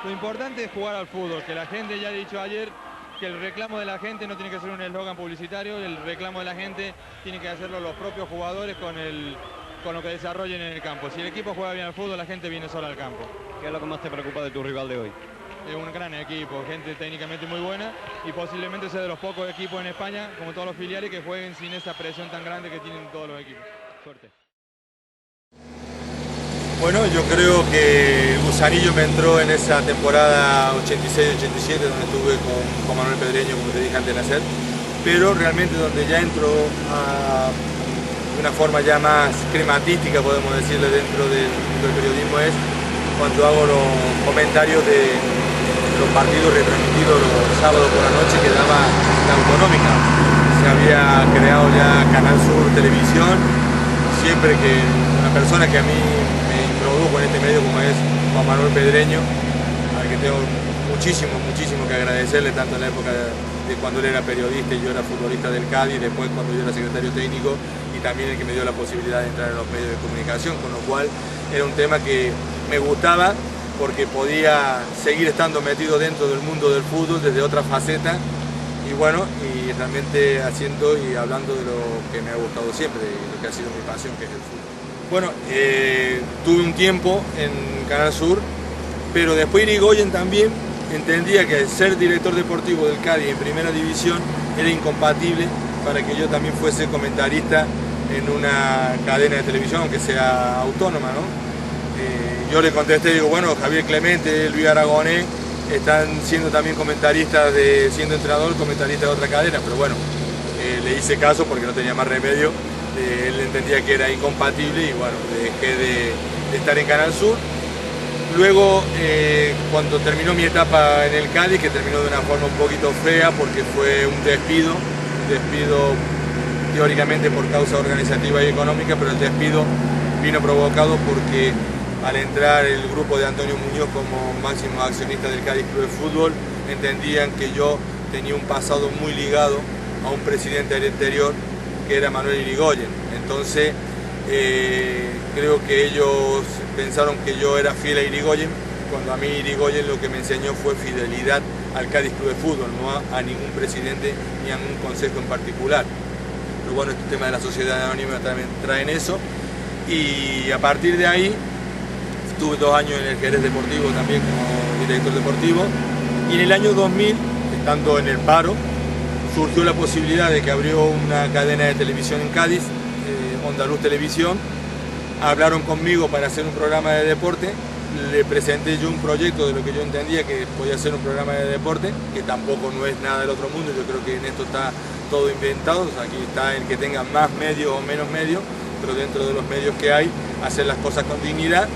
Lo importante es jugar al fútbol, que la gente, ya ha dicho ayer, que el reclamo de la gente no tiene que ser un eslogan publicitario, el reclamo de la gente tiene que hacerlo los propios jugadores con lo que desarrollen en el campo. Si el equipo juega bien al fútbol, la gente viene sola al campo. ¿Qué es lo que más te preocupa de tu rival de hoy? Es un gran equipo, gente técnicamente muy buena y posiblemente sea de los pocos equipos en España, como todos los filiales, que jueguen sin esa presión tan grande que tienen todos los equipos. Suerte. Bueno, yo creo que el gusanillo me entró en esa temporada 86-87, donde estuve con Manuel Pedreño, como te dije antes de nacer, pero realmente donde ya entro de una forma ya más crematística, podemos decirle, dentro del periodismo es cuando hago los comentarios de los partidos retransmitidos los sábados por la noche que daba la Autonómica. Se había creado ya Canal Sur Televisión, siempre que una persona que a mí me introdujo en este medio como es Juan Manuel Pedreño, al que tengo muchísimo que agradecerle, tanto en la época de cuando él era periodista y yo era futbolista del Cádiz, después cuando yo era secretario técnico y también el que me dio la posibilidad de entrar en los medios de comunicación, con lo cual era un tema que me gustaba porque podía seguir estando metido dentro del mundo del fútbol desde otra faceta y bueno, y realmente haciendo y hablando de lo que me ha gustado siempre, de lo que ha sido mi pasión, que es el fútbol. Bueno, tuve un tiempo en Canal Sur, pero después Irigoyen también entendía que ser director deportivo del Cádiz en primera división era incompatible para que yo también fuese comentarista en una cadena de televisión, aunque sea autónoma, ¿no? Yo le contesté, digo, bueno, Javier Clemente, Luis Aragonés están siendo también comentaristas, siendo entrenador, comentarista de otra cadena, pero bueno, le hice caso porque no tenía más remedio, él entendía que era incompatible y bueno, dejé de estar en Canal Sur. Luego, cuando terminó mi etapa en el Cádiz, que terminó de una forma un poquito fea porque fue un despido teóricamente por causa organizativa y económica, pero el despido vino provocado porque al entrar el grupo de Antonio Muñoz como máximo accionista del Cádiz Club de Fútbol, entendían que yo tenía un pasado muy ligado a un presidente del interior que era Manuel Irigoyen. Entonces creo que ellos pensaron que yo era fiel a Irigoyen, cuando a mí Irigoyen lo que me enseñó fue fidelidad al Cádiz Club de Fútbol, no a ningún presidente ni a ningún consejo en particular. Pero bueno, este tema de la sociedad anónima también traen eso y a partir de ahí estuve 2 años en el Jerez Deportivo también como director deportivo y en el año 2000, estando en el paro, surgió la posibilidad de que abrió una cadena de televisión en Cádiz, Ondaluz Televisión. Hablaron conmigo para hacer un programa de deporte. Le presenté yo un proyecto de lo que yo entendía que podía ser un programa de deporte, que tampoco no es nada del otro mundo. Yo creo que en esto está todo inventado. O sea, aquí está el que tenga más medios o menos medios, pero dentro de los medios que hay, hacer las cosas con dignidad.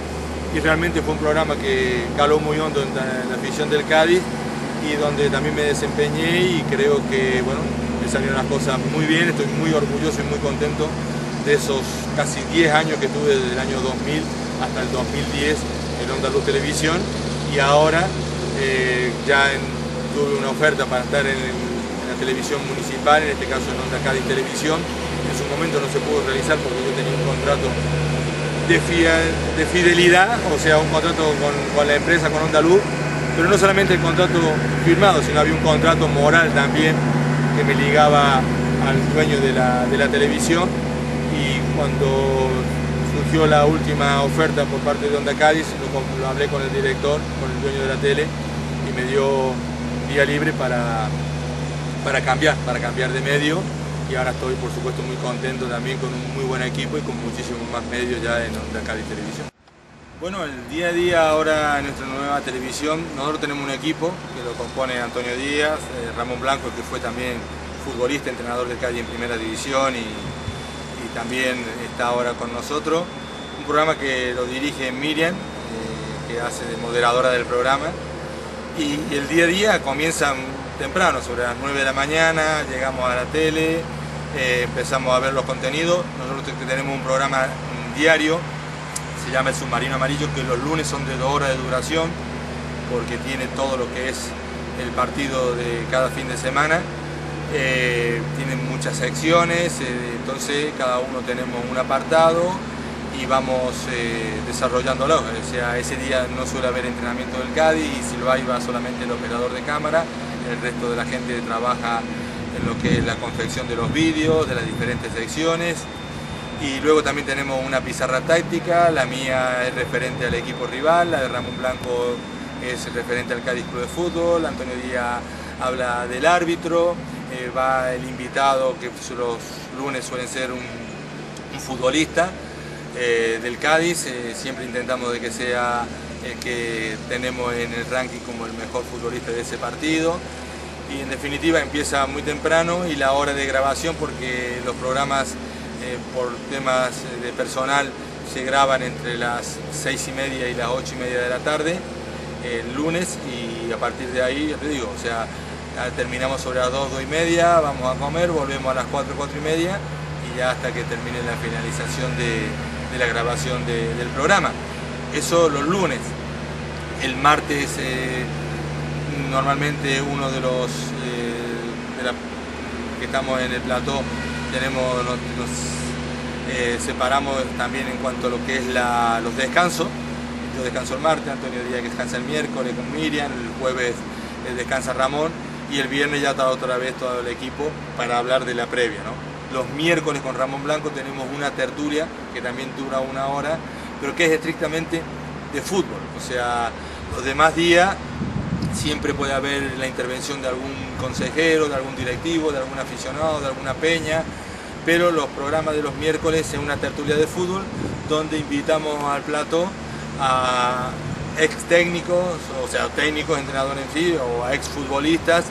Y realmente fue un programa que caló muy hondo en la afición del Cádiz y donde también me desempeñé, y creo que bueno, me salieron las cosas muy bien. Estoy muy orgulloso y muy contento de esos casi 10 años que tuve, desde el año 2000 hasta el 2010 en Ondaluz Televisión, y ahora tuve una oferta para estar en la televisión municipal, en este caso en Onda Cádiz Televisión. En su momento no se pudo realizar porque yo tenía un contrato de fidelidad, o sea, un contrato con la empresa, con Ondaluz, pero no solamente el contrato firmado, sino había un contrato moral también que me ligaba al dueño de la televisión. Y cuando surgió la última oferta por parte de Onda Cádiz, lo hablé con el director, con el dueño de la tele, y me dio vía libre para cambiar de medio. Y ahora estoy, por supuesto, muy contento también con un muy buen equipo y con muchísimos más medios ya en Onda Cádiz Televisión. Bueno, el día a día ahora en nuestra nueva televisión, nosotros tenemos un equipo que lo compone Antonio Díaz, Ramón Blanco, que fue también futbolista, entrenador del Cádiz en primera división, y también está ahora con nosotros. Un programa que lo dirige Miriam, que hace de moderadora del programa, y el día a día comienza temprano, sobre las 9 de la mañana, llegamos a la tele, empezamos a ver los contenidos. Nosotros tenemos un programa diario, se llama El Submarino Amarillo, que los lunes son de 2 horas de duración, porque tiene todo lo que es el partido de cada fin de semana. Tienen muchas secciones, entonces cada uno tenemos un apartado y vamos desarrollándolo. O sea, ese día no suele haber entrenamiento del Cádiz, y si lo hay va solamente el operador de cámara. El resto de la gente trabaja en lo que es la confección de los vídeos, de las diferentes secciones. Y luego también tenemos una pizarra táctica. La mía es referente al equipo rival, la de Ramón Blanco es referente al Cádiz Club de Fútbol, Antonio Díaz habla del árbitro, va el invitado, que los lunes suelen ser un futbolista del Cádiz. Siempre intentamos de que sea el que tenemos en el ranking como el mejor futbolista de ese partido. Y en definitiva empieza muy temprano, y la hora de grabación, porque los programas por temas de personal se graban entre las 6:30 y las 8:30 de la tarde el lunes, y a partir de ahí, ya te digo, o sea, terminamos sobre las 2, 2:30, vamos a comer, volvemos a las 4, 4:30, y ya hasta que termine la finalización de la grabación del programa. Eso los lunes. El martes normalmente uno de los que estamos en el plató nos separamos también en cuanto a lo que es los descansos. Yo descanso el martes, Antonio Díaz que descansa el miércoles con Miriam, el jueves descansa Ramón, y el viernes ya está otra vez todo el equipo para hablar de la previa, ¿no? Los miércoles con Ramón Blanco tenemos una tertulia que también dura 1 hora, pero que es estrictamente de fútbol. O sea, los demás días siempre puede haber la intervención de algún consejero, de algún directivo, de algún aficionado, de alguna peña, pero los programas de los miércoles es una tertulia de fútbol donde invitamos al plató a ex técnicos, o sea, técnicos, entrenadores en sí, o a ex futbolistas.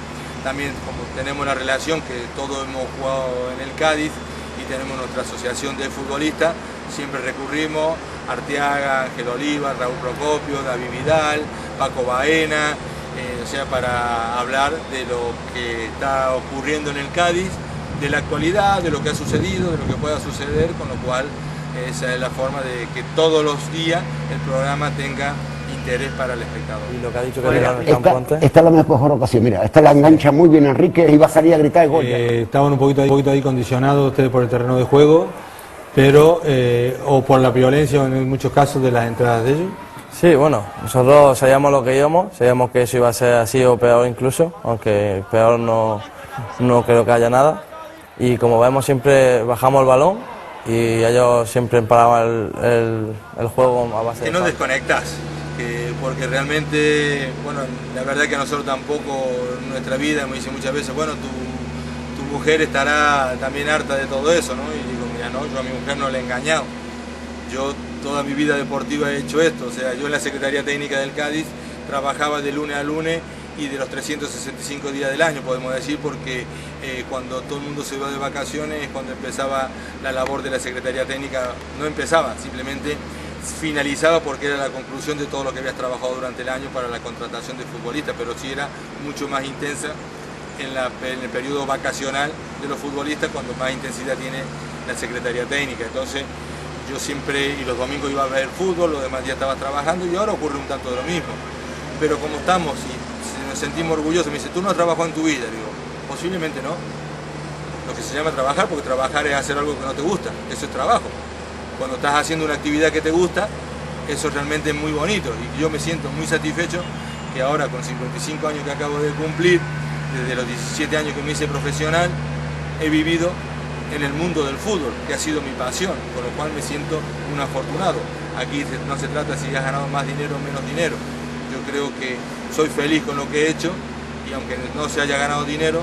También, como tenemos la relación que todos hemos jugado en el Cádiz y tenemos nuestra asociación de futbolistas, siempre recurrimos a Arteaga, Ángel Oliva, Raúl Procopio, David Vidal, Paco Baena, o sea, para hablar de lo que está ocurriendo en el Cádiz, de la actualidad, de lo que ha sucedido, de lo que pueda suceder, con lo cual esa es la forma de que todos los días el programa tenga interés para el espectador. Y lo que ha dicho que era el campo antes. Esta es la mejor ocasión, mira, esta la engancha muy bien Enrique, y va a salir a gritar el gol. Estaban un poquito ahí condicionados ustedes por el terreno de juego, pero o por la violencia en muchos casos de las entradas de ellos. Sí, bueno, nosotros sabíamos lo que íbamos, sabíamos que eso iba a ser así o peor incluso, aunque peor no creo que haya nada. Y como vemos, siempre bajamos el balón y ellos siempre paraban el juego a base de... Que no desconectas, porque realmente, bueno, la verdad que a nosotros tampoco en nuestra vida hemos dicho muchas veces, bueno, mujer estará también harta de todo eso, ¿no? Y digo, mira, no, yo a mi mujer no le he engañado. Yo toda mi vida deportiva he hecho esto, o sea, yo en la Secretaría Técnica del Cádiz trabajaba de lunes a lunes y de los 365 días del año, podemos decir, porque cuando todo el mundo se iba de vacaciones, cuando empezaba la labor de la Secretaría Técnica, no empezaba, simplemente finalizaba porque era la conclusión de todo lo que habías trabajado durante el año para la contratación de futbolistas, pero sí era mucho más intensa en el periodo vacacional de los futbolistas, cuando más intensidad tiene la Secretaría Técnica. Entonces yo siempre, y los domingos iba a ver fútbol, los demás días estaba trabajando, y ahora ocurre un tanto de lo mismo. Pero como estamos y nos sentimos orgullosos, me dice, ¿tú no has trabajado en tu vida? Digo, posiblemente no. Lo que se llama trabajar, porque trabajar es hacer algo que no te gusta, eso es trabajo. Cuando estás haciendo una actividad que te gusta, eso realmente es muy bonito, y yo me siento muy satisfecho que ahora con 55 años que acabo de cumplir, desde los 17 años que me hice profesional, he vivido en el mundo del fútbol, que ha sido mi pasión, con lo cual me siento un afortunado. Aquí no se trata si has ganado más dinero o menos dinero. Yo creo que soy feliz con lo que he hecho, y aunque no se haya ganado dinero,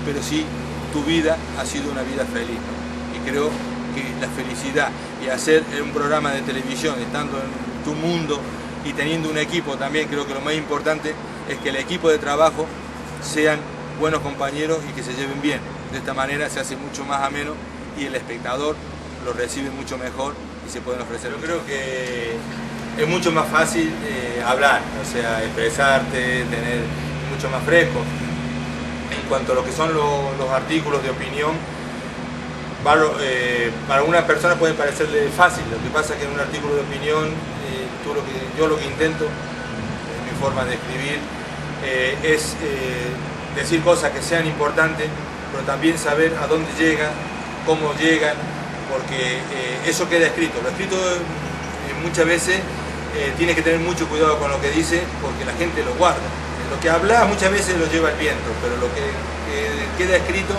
pero sí tu vida ha sido una vida feliz, ¿no? Y creo que la felicidad y hacer un programa de televisión estando en tu mundo y teniendo un equipo también, creo que lo más importante es que el equipo de trabajo sean buenos compañeros y que se lleven bien. De esta manera se hace mucho más ameno y el espectador lo recibe mucho mejor y se pueden ofrecer. Yo creo que es mucho más fácil hablar, o sea, expresarte, tener mucho más fresco. En cuanto a lo que son los artículos de opinión, para una persona puede parecerle fácil. Lo que pasa es que en un artículo de opinión, yo lo que intento, en mi forma de escribir, es decir cosas que sean importantes, pero también saber a dónde llegan, cómo llegan, porque eso queda escrito. Lo escrito muchas veces tiene que tener mucho cuidado con lo que dice, porque la gente lo guarda. Lo que habla muchas veces lo lleva el viento, pero lo que queda escrito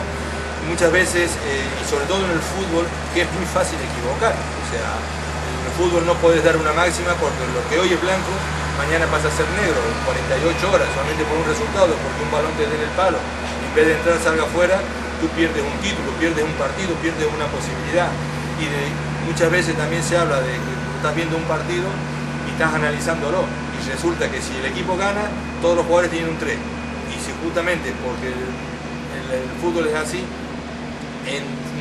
muchas veces, y sobre todo en el fútbol, que es muy fácil equivocar. O sea, en el fútbol no puedes dar una máxima porque lo que hoy es blanco, mañana pasa a ser negro, en 48 horas, solamente por un resultado, porque un balón te dé en el palo, y en vez de entrar salga afuera, tú pierdes un título, pierdes un partido, pierdes una posibilidad. Y muchas veces también se habla de que estás viendo un partido y estás analizándolo, y resulta que si el equipo gana, todos los jugadores tienen un 3. Y si justamente porque el fútbol es así,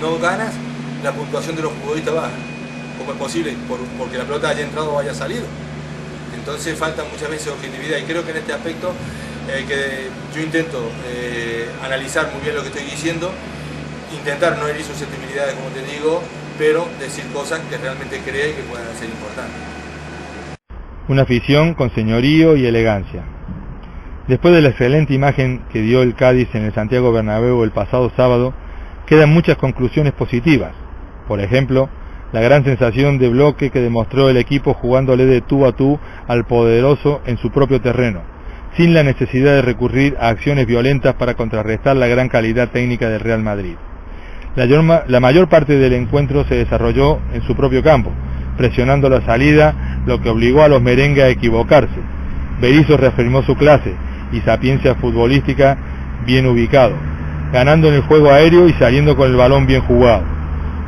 no ganas, la puntuación de los futbolistas baja. ¿Cómo es posible? Porque la pelota haya entrado o haya salido. Entonces falta muchas veces objetividad, y creo que en este aspecto que yo intento analizar muy bien lo que estoy diciendo, intentar no herir susceptibilidades, como te digo, pero decir cosas que realmente crea y que puedan ser importantes. Una afición con señorío y elegancia. Después de la excelente imagen que dio el Cádiz en el Santiago Bernabéu el pasado sábado, quedan muchas conclusiones positivas. Por ejemplo, la gran sensación de bloque que demostró el equipo jugándole de tú a tú al poderoso en su propio terreno, sin la necesidad de recurrir a acciones violentas para contrarrestar la gran calidad técnica del Real Madrid. La mayor parte del encuentro se desarrolló en su propio campo, presionando la salida, lo que obligó a los merengues a equivocarse. Berizzo reafirmó su clase y sapiencia futbolística bien ubicado, ganando en el juego aéreo y saliendo con el balón bien jugado.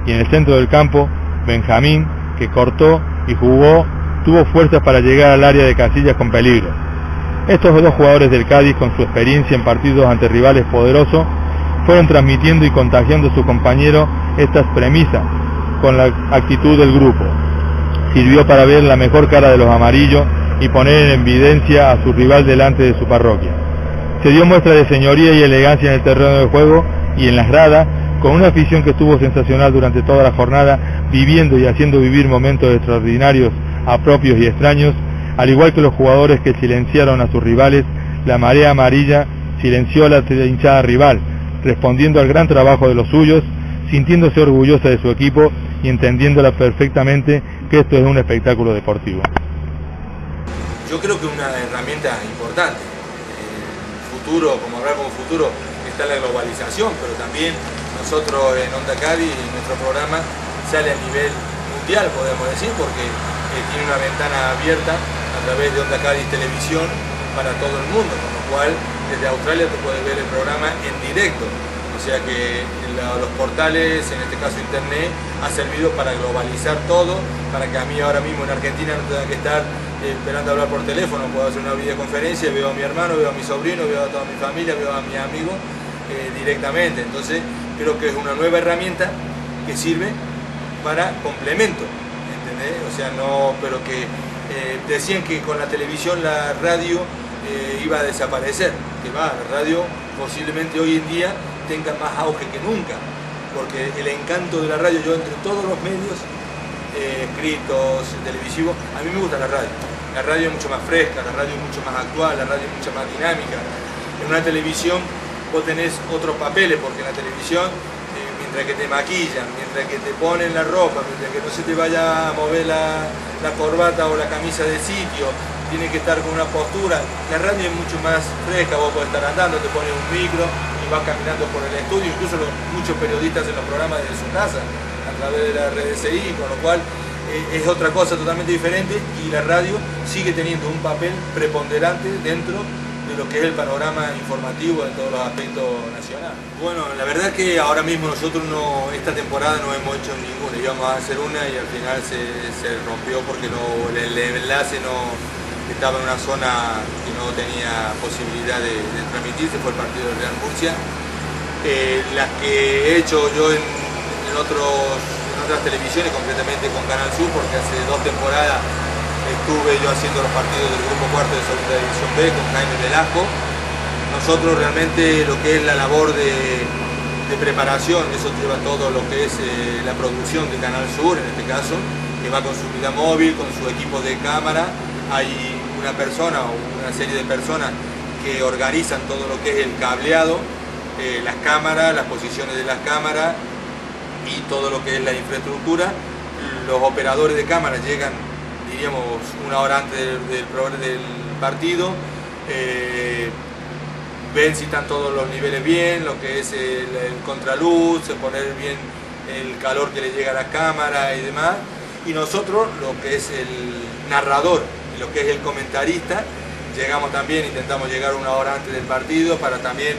Y en el centro del campo, Benjamín, que cortó y jugó, tuvo fuerzas para llegar al área de Casillas con peligro. Estos dos jugadores del Cádiz, con su experiencia en partidos ante rivales poderosos, fueron transmitiendo y contagiando a su compañero estas premisas con la actitud del grupo. Sirvió para ver la mejor cara de los amarillos y poner en evidencia a su rival delante de su parroquia. Se dio muestra de señoría y elegancia en el terreno de juego y en las gradas, con una afición que estuvo sensacional durante toda la jornada, viviendo y haciendo vivir momentos extraordinarios a propios y extraños, al igual que los jugadores que silenciaron a sus rivales. La marea amarilla silenció a la hinchada rival, respondiendo al gran trabajo de los suyos, sintiéndose orgullosa de su equipo y entendiéndola perfectamente que esto es un espectáculo deportivo. Yo creo que es una herramienta importante. El futuro, como hablar como futuro, está la globalización, pero también nosotros en Onda Cádiz, en nuestro programa, sale a nivel mundial, podemos decir, porque tiene una ventana abierta a través de Onda Cádiz Televisión para todo el mundo, con lo cual desde Australia tú puedes ver el programa en directo. O sea que los portales, en este caso internet, ha servido para globalizar todo, para que a mí ahora mismo en Argentina no tenga que estar esperando a hablar por teléfono, puedo hacer una videoconferencia, veo a mi hermano, veo a mi sobrino, veo a toda mi familia, veo a mi amigo directamente. Entonces creo que es una nueva herramienta que sirve para complemento, ¿entendés? O sea, no, pero que decían que con la televisión la radio iba a desaparecer, que va, la radio posiblemente hoy en día tenga más auge que nunca, porque el encanto de la radio, yo entre todos los medios escritos, televisivos, a mí me gusta la radio es mucho más fresca, la radio es mucho más actual, la radio es mucho más dinámica. En una televisión vos tenés otros papeles, porque en la televisión mientras que te maquillan, mientras que te ponen la ropa, mientras que no se te vaya a mover la corbata o la camisa de sitio, tiene que estar con una postura. La radio es mucho más fresca, vos podés estar andando, te pones un micro y vas caminando por el estudio, incluso muchos periodistas en los programas de su casa, a través de la RDCI, con lo cual es otra cosa totalmente diferente, y la radio sigue teniendo un papel preponderante dentro de lo que es el panorama informativo en todos los aspectos nacionales. Bueno, la verdad que ahora mismo nosotros esta temporada no hemos hecho ninguna, íbamos a hacer una y al final se rompió porque el enlace estaba en una zona que no tenía posibilidad de transmitirse, fue el partido del Real Murcia. Las que he hecho yo en otras televisiones, concretamente con Canal Sur, porque hace 2 temporadas estuve yo haciendo los partidos del grupo cuarto de Segunda División B con Jaime Velasco. Nosotros realmente lo que es la labor de preparación, eso lleva todo lo que es la producción de Canal Sur, en este caso, que va con su unidad móvil, con su equipo de cámara. Hay una persona o una serie de personas que organizan todo lo que es el cableado, las cámaras, las posiciones de las cámaras y todo lo que es la infraestructura. Los operadores de cámara llegan, diríamos, 1 hora antes del partido, ven si están todos los niveles bien, lo que es el contraluz, poner bien el calor que le llega a la cámara y demás. Y nosotros, lo que es el narrador y lo que es el comentarista, llegamos también, intentamos llegar 1 hora antes del partido para también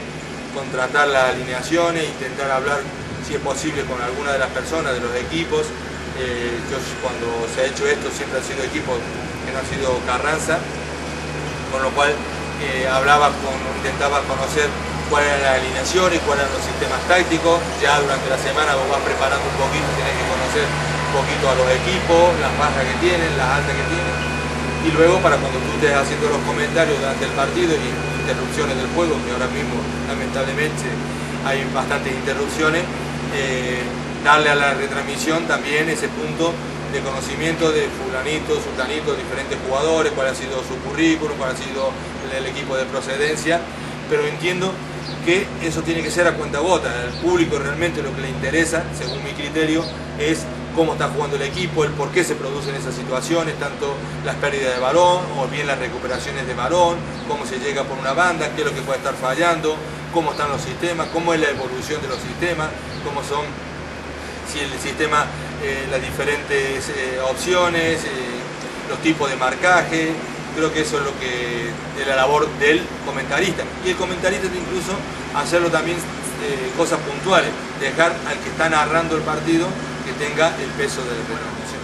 contratar las alineaciones, intentar hablar, si es posible, con alguna de las personas de los equipos. Yo cuando se ha hecho esto siempre han sido equipos que no han sido Carranza, con lo cual intentaba conocer cuáles eran las alineaciones, cuáles eran los sistemas tácticos. Ya durante la semana vos vas preparando un poquito, tenés que conocer un poquito a los equipos, las bajas que tienen, las altas que tienen, y luego para cuando tú estés haciendo los comentarios durante el partido y interrupciones del juego, que ahora mismo lamentablemente hay bastantes interrupciones, darle a la retransmisión también ese punto de conocimiento de fulanito, sultanito, diferentes jugadores, cuál ha sido su currículum, cuál ha sido el equipo de procedencia, pero entiendo que eso tiene que ser a cuentagotas. Al público realmente lo que le interesa, según mi criterio, es cómo está jugando el equipo, el por qué se producen esas situaciones, tanto las pérdidas de balón o bien las recuperaciones de balón, cómo se llega por una banda, qué es lo que puede estar fallando, cómo están los sistemas, cómo es la evolución de los sistemas, cómo son, si el sistema, las diferentes opciones, los tipos de marcaje. Creo que eso es lo que es la labor del comentarista. Y el comentarista incluso hacerlo también cosas puntuales, dejar al que está narrando el partido que tenga el peso de la transmisión.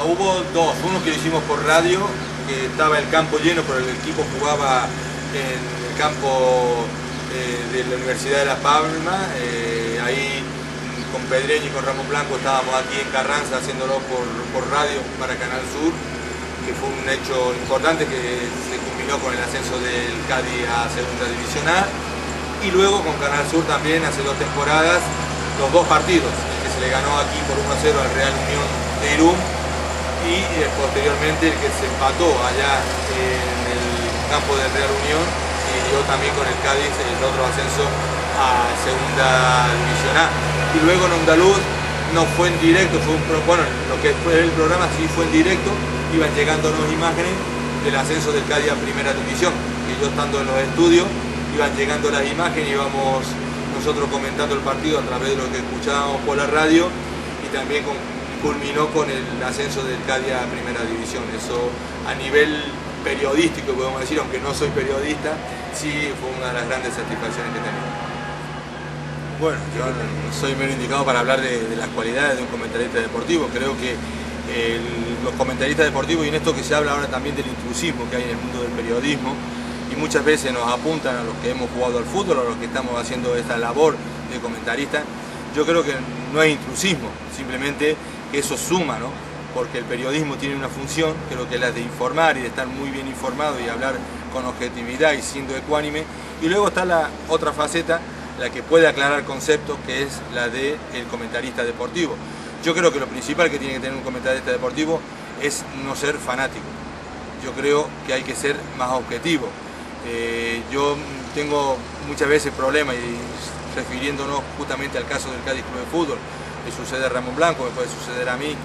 Hubo 2, uno que lo hicimos por radio, que estaba el campo lleno, pero el equipo jugaba en el campo de la Universidad de La Palma, ahí con Pedreño y con Ramos Blanco estábamos aquí en Carranza haciéndolo por radio para Canal Sur, que fue un hecho importante que se culminó con el ascenso del Cádiz a Segunda División A, y luego con Canal Sur también hace 2 temporadas los 2 partidos, el que se le ganó aquí por 1-0 al Real Unión de Irún y posteriormente el que se empató allá en el campo del Real Unión y dio también con el Cádiz el otro ascenso a Segunda División A. Y luego en Andaluz no fue en directo, bueno, lo que fue el programa sí fue en directo, iban llegándonos imágenes del ascenso del Cádiz a Primera División, y yo estando en los estudios iban llegando las imágenes, íbamos nosotros comentando el partido a través de lo que escuchábamos por la radio, y también culminó con el ascenso del Cádiz a Primera División. Eso a nivel periodístico, podemos decir, aunque no soy periodista, sí fue una de las grandes satisfacciones que tenemos. Bueno, yo no soy menos indicado para hablar de las cualidades de un comentarista deportivo. Creo que los comentaristas deportivos, y en esto que se habla ahora también del intrusismo que hay en el mundo del periodismo, y muchas veces nos apuntan a los que hemos jugado al fútbol, a los que estamos haciendo esta labor de comentarista, yo creo que no es intrusismo, simplemente que eso suma, ¿no? Porque el periodismo tiene una función, creo que es la de informar y de estar muy bien informado y hablar con objetividad y siendo ecuánime, y luego está la otra faceta, la que puede aclarar conceptos, que es la del comentarista deportivo. Yo creo que lo principal que tiene que tener un comentarista deportivo es no ser fanático. Yo creo que hay que ser más objetivo. Yo tengo muchas veces problemas, y refiriéndonos justamente al caso del Cádiz Club de Fútbol, le sucede a Ramón Blanco, me puede suceder a mí,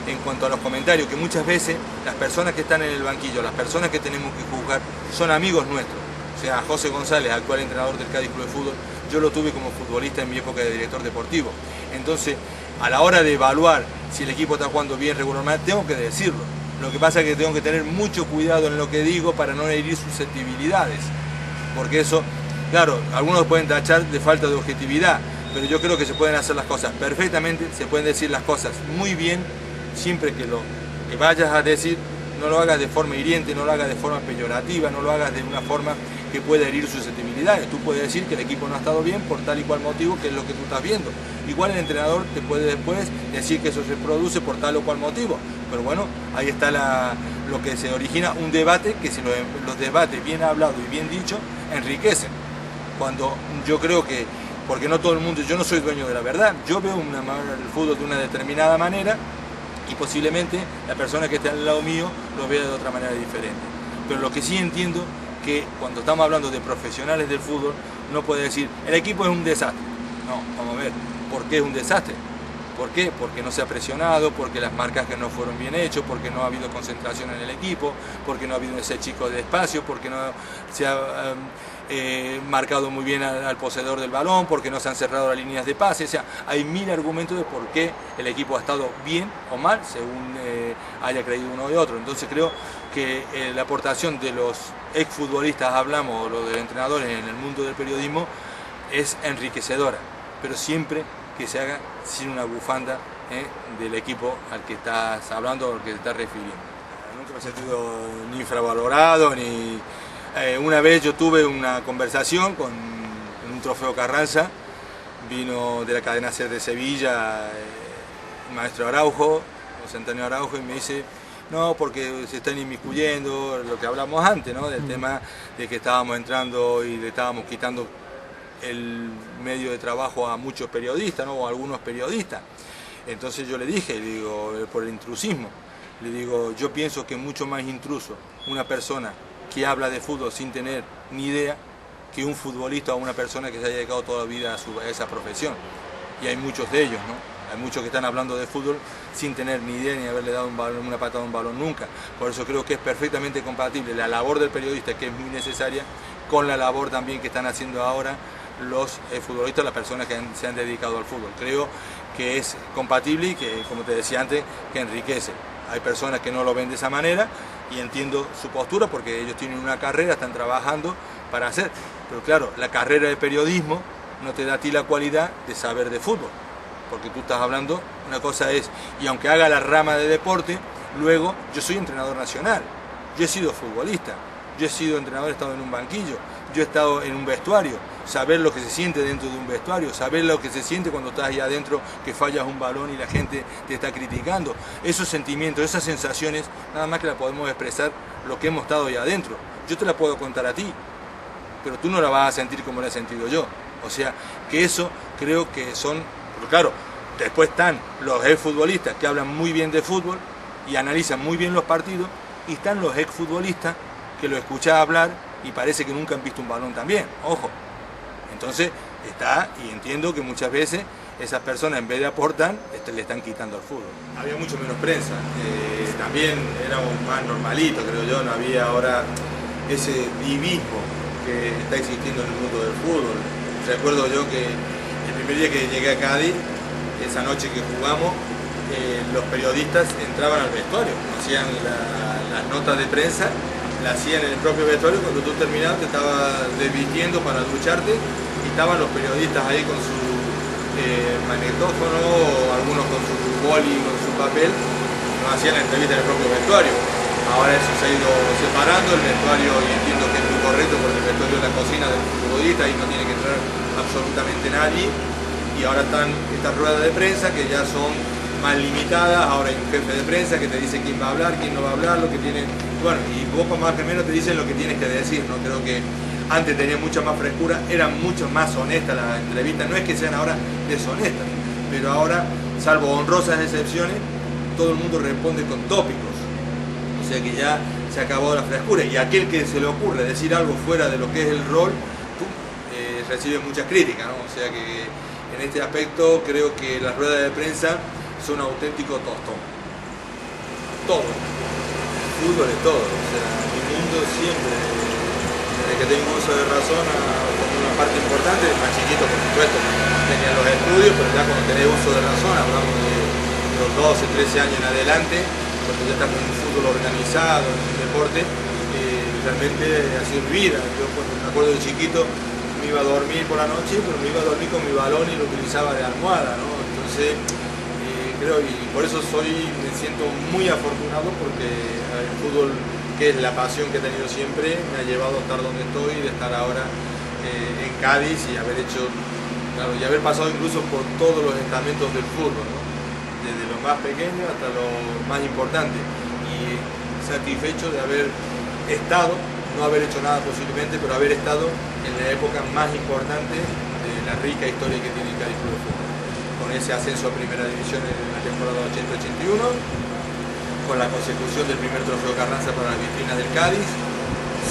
en cuanto a los comentarios, que muchas veces las personas que están en el banquillo, las personas que tenemos que juzgar, son amigos nuestros. O sea, José González, actual entrenador del Cádiz Club de Fútbol, yo lo tuve como futbolista en mi época de director deportivo. Entonces, a la hora de evaluar si el equipo está jugando bien regularmente, tengo que decirlo. Lo que pasa es que tengo que tener mucho cuidado en lo que digo para no herir susceptibilidades. Porque eso, claro, algunos pueden tachar de falta de objetividad, pero yo creo que se pueden hacer las cosas perfectamente, se pueden decir las cosas muy bien, siempre que lo que vayas a decir no lo hagas de forma hiriente, no lo hagas de forma peyorativa, no lo hagas de una forma que pueda herir susceptibilidades. Tú puedes decir que el equipo no ha estado bien por tal y cual motivo, que es lo que tú estás viendo. Igual el entrenador te puede después decir que eso se produce por tal o cual motivo. Pero bueno, ahí está lo que se origina, un debate que si los debates bien hablados y bien dichos enriquecen. Cuando yo creo que, porque no todo el mundo, yo no soy dueño de la verdad, yo veo el fútbol de una determinada manera, y posiblemente la persona que esté al lado mío lo vea de otra manera diferente. Pero lo que sí entiendo, que cuando estamos hablando de profesionales del fútbol, no puede decir, el equipo es un desastre. No, vamos a ver, ¿por qué es un desastre? ¿Por qué? Porque no se ha presionado, porque las marcajes no fueron bien hechos, porque no ha habido concentración en el equipo, porque no ha habido ese chico de espacio, porque no se ha marcado muy bien al poseedor del balón, porque no se han cerrado las líneas de pase. O sea, hay mil argumentos de por qué el equipo ha estado bien o mal, según haya creído uno y otro. Entonces creo que la aportación de los exfutbolistas, hablamos, o los de entrenadores en el mundo del periodismo, es enriquecedora, pero siempre que se haga sin una bufanda del equipo al que estás hablando o al que te estás refiriendo. Nunca me he sentido ni infravalorado, ni... una vez yo tuve una conversación con un trofeo Carranza, vino de la cadena SER de Sevilla el maestro Araujo, José Antonio Araujo, y me dice, no, porque se están inmiscuyendo, lo que hablamos antes, ¿no? Del tema de que estábamos entrando y le estábamos quitando el medio de trabajo a muchos periodistas, ¿no? O a algunos periodistas. Entonces yo le dije, digo, por el intrusismo, le digo, yo pienso que es mucho más intruso una persona que habla de fútbol sin tener ni idea que un futbolista o una persona que se haya dedicado toda la vida a esa profesión. Y hay muchos de ellos, ¿no? Hay muchos que están hablando de fútbol sin tener ni idea ni haberle dado una patada a un balón nunca. Por eso creo que es perfectamente compatible la labor del periodista, que es muy necesaria, con la labor también que están haciendo ahora los futbolistas, las personas que se han dedicado al fútbol. Creo que es compatible y que, como te decía antes, que enriquece. Hay personas que no lo ven de esa manera y entiendo su postura porque ellos tienen una carrera, están trabajando para hacer. Pero claro, la carrera de periodismo no te da a ti la cualidad de saber de fútbol. Porque tú estás hablando, una cosa es, y aunque haga la rama de deporte, luego yo soy entrenador nacional, yo he sido futbolista, yo he sido entrenador, he estado en un banquillo, yo he estado en un vestuario, saber lo que se siente dentro de un vestuario, saber lo que se siente cuando estás ahí adentro, que fallas un balón y la gente te está criticando. Esos sentimientos, esas sensaciones, nada más que la podemos expresar lo que hemos estado ahí adentro. Yo te la puedo contar a ti, pero tú no la vas a sentir como la he sentido yo. O sea, que eso creo que son, pero claro, después están los exfutbolistas que hablan muy bien de fútbol y analizan muy bien los partidos, y están los exfutbolistas que lo escuchás hablar y parece que nunca han visto un balón también, ojo. Entonces está, y entiendo que muchas veces esas personas, en vez de aportar, le están quitando al fútbol. Había mucho menos prensa, también éramos más normalitos, creo yo, no había ahora ese divismo que está existiendo en el mundo del fútbol. Recuerdo yo que el primer día que llegué a Cádiz, esa noche que jugamos, los periodistas entraban al vestuario, hacían las notas de prensa, la hacían en el propio vestuario. Cuando tú terminabas te estabas desvistiendo para ducharte y estaban los periodistas ahí con su magnetófono, algunos con su boli, con su papel, no hacían la entrevista en el propio vestuario. Ahora eso se ha ido separando, el vestuario, y entiendo que es muy correcto porque el vestuario es la cocina del futbolista y no tiene que entrar absolutamente nadie. Y ahora están estas ruedas de prensa que ya son más limitadas, ahora hay un jefe de prensa que te dice quién va a hablar, quién no va a hablar, lo que tiene, bueno, y poco más que menos te dicen lo que tienes que decir, ¿no? Creo que antes tenía mucha más frescura, eran mucho más honestas las entrevistas, no es que sean ahora deshonestas, pero ahora, salvo honrosas excepciones, todo el mundo responde con tópicos, o sea que ya se acabó la frescura, y aquel que se le ocurre decir algo fuera de lo que es el rol, recibe muchas críticas, ¿no? O sea que en este aspecto creo que las ruedas de prensa son un auténtico tostón. Todo. El fútbol es todo. O sea, mi mundo siempre, desde que tengo uso de razón, como una parte importante, más chiquito por supuesto, tenía los estudios, pero ya cuando tenés uso de razón, hablamos de los 12, 13 años en adelante, cuando ya estamos en un fútbol organizado, en un deporte, realmente ha sido mi vida. Yo cuando me acuerdo de chiquito, me iba a dormir por la noche, pero me iba a dormir con mi balón y lo utilizaba de almohada, ¿no? Entonces, creo, y por eso me siento muy afortunado porque el fútbol, que es la pasión que he tenido siempre, me ha llevado a estar donde estoy, de estar ahora en Cádiz y haber hecho, claro, y haber pasado incluso por todos los estamentos del fútbol, ¿no? Desde lo más pequeño hasta lo más importante, y satisfecho de haber estado, no haber hecho nada posiblemente, pero haber estado en la época más importante de la rica historia que tiene el Cádiz Club de Fútbol, con ese ascenso a primera división en la temporada 80-81, con la consecución del primer trofeo Carranza para las vitrinas del Cádiz,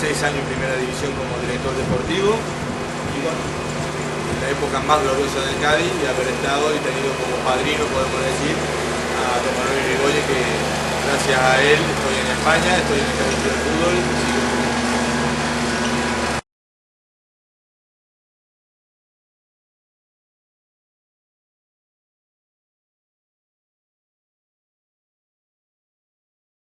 6 años en primera división como director deportivo, y bueno, en la época más gloriosa del Cádiz, y haber estado y tenido como padrino, podemos decir, a don Manuel Irigoyen, que gracias a él estoy en España, estoy en el Cádiz Club de Fútbol.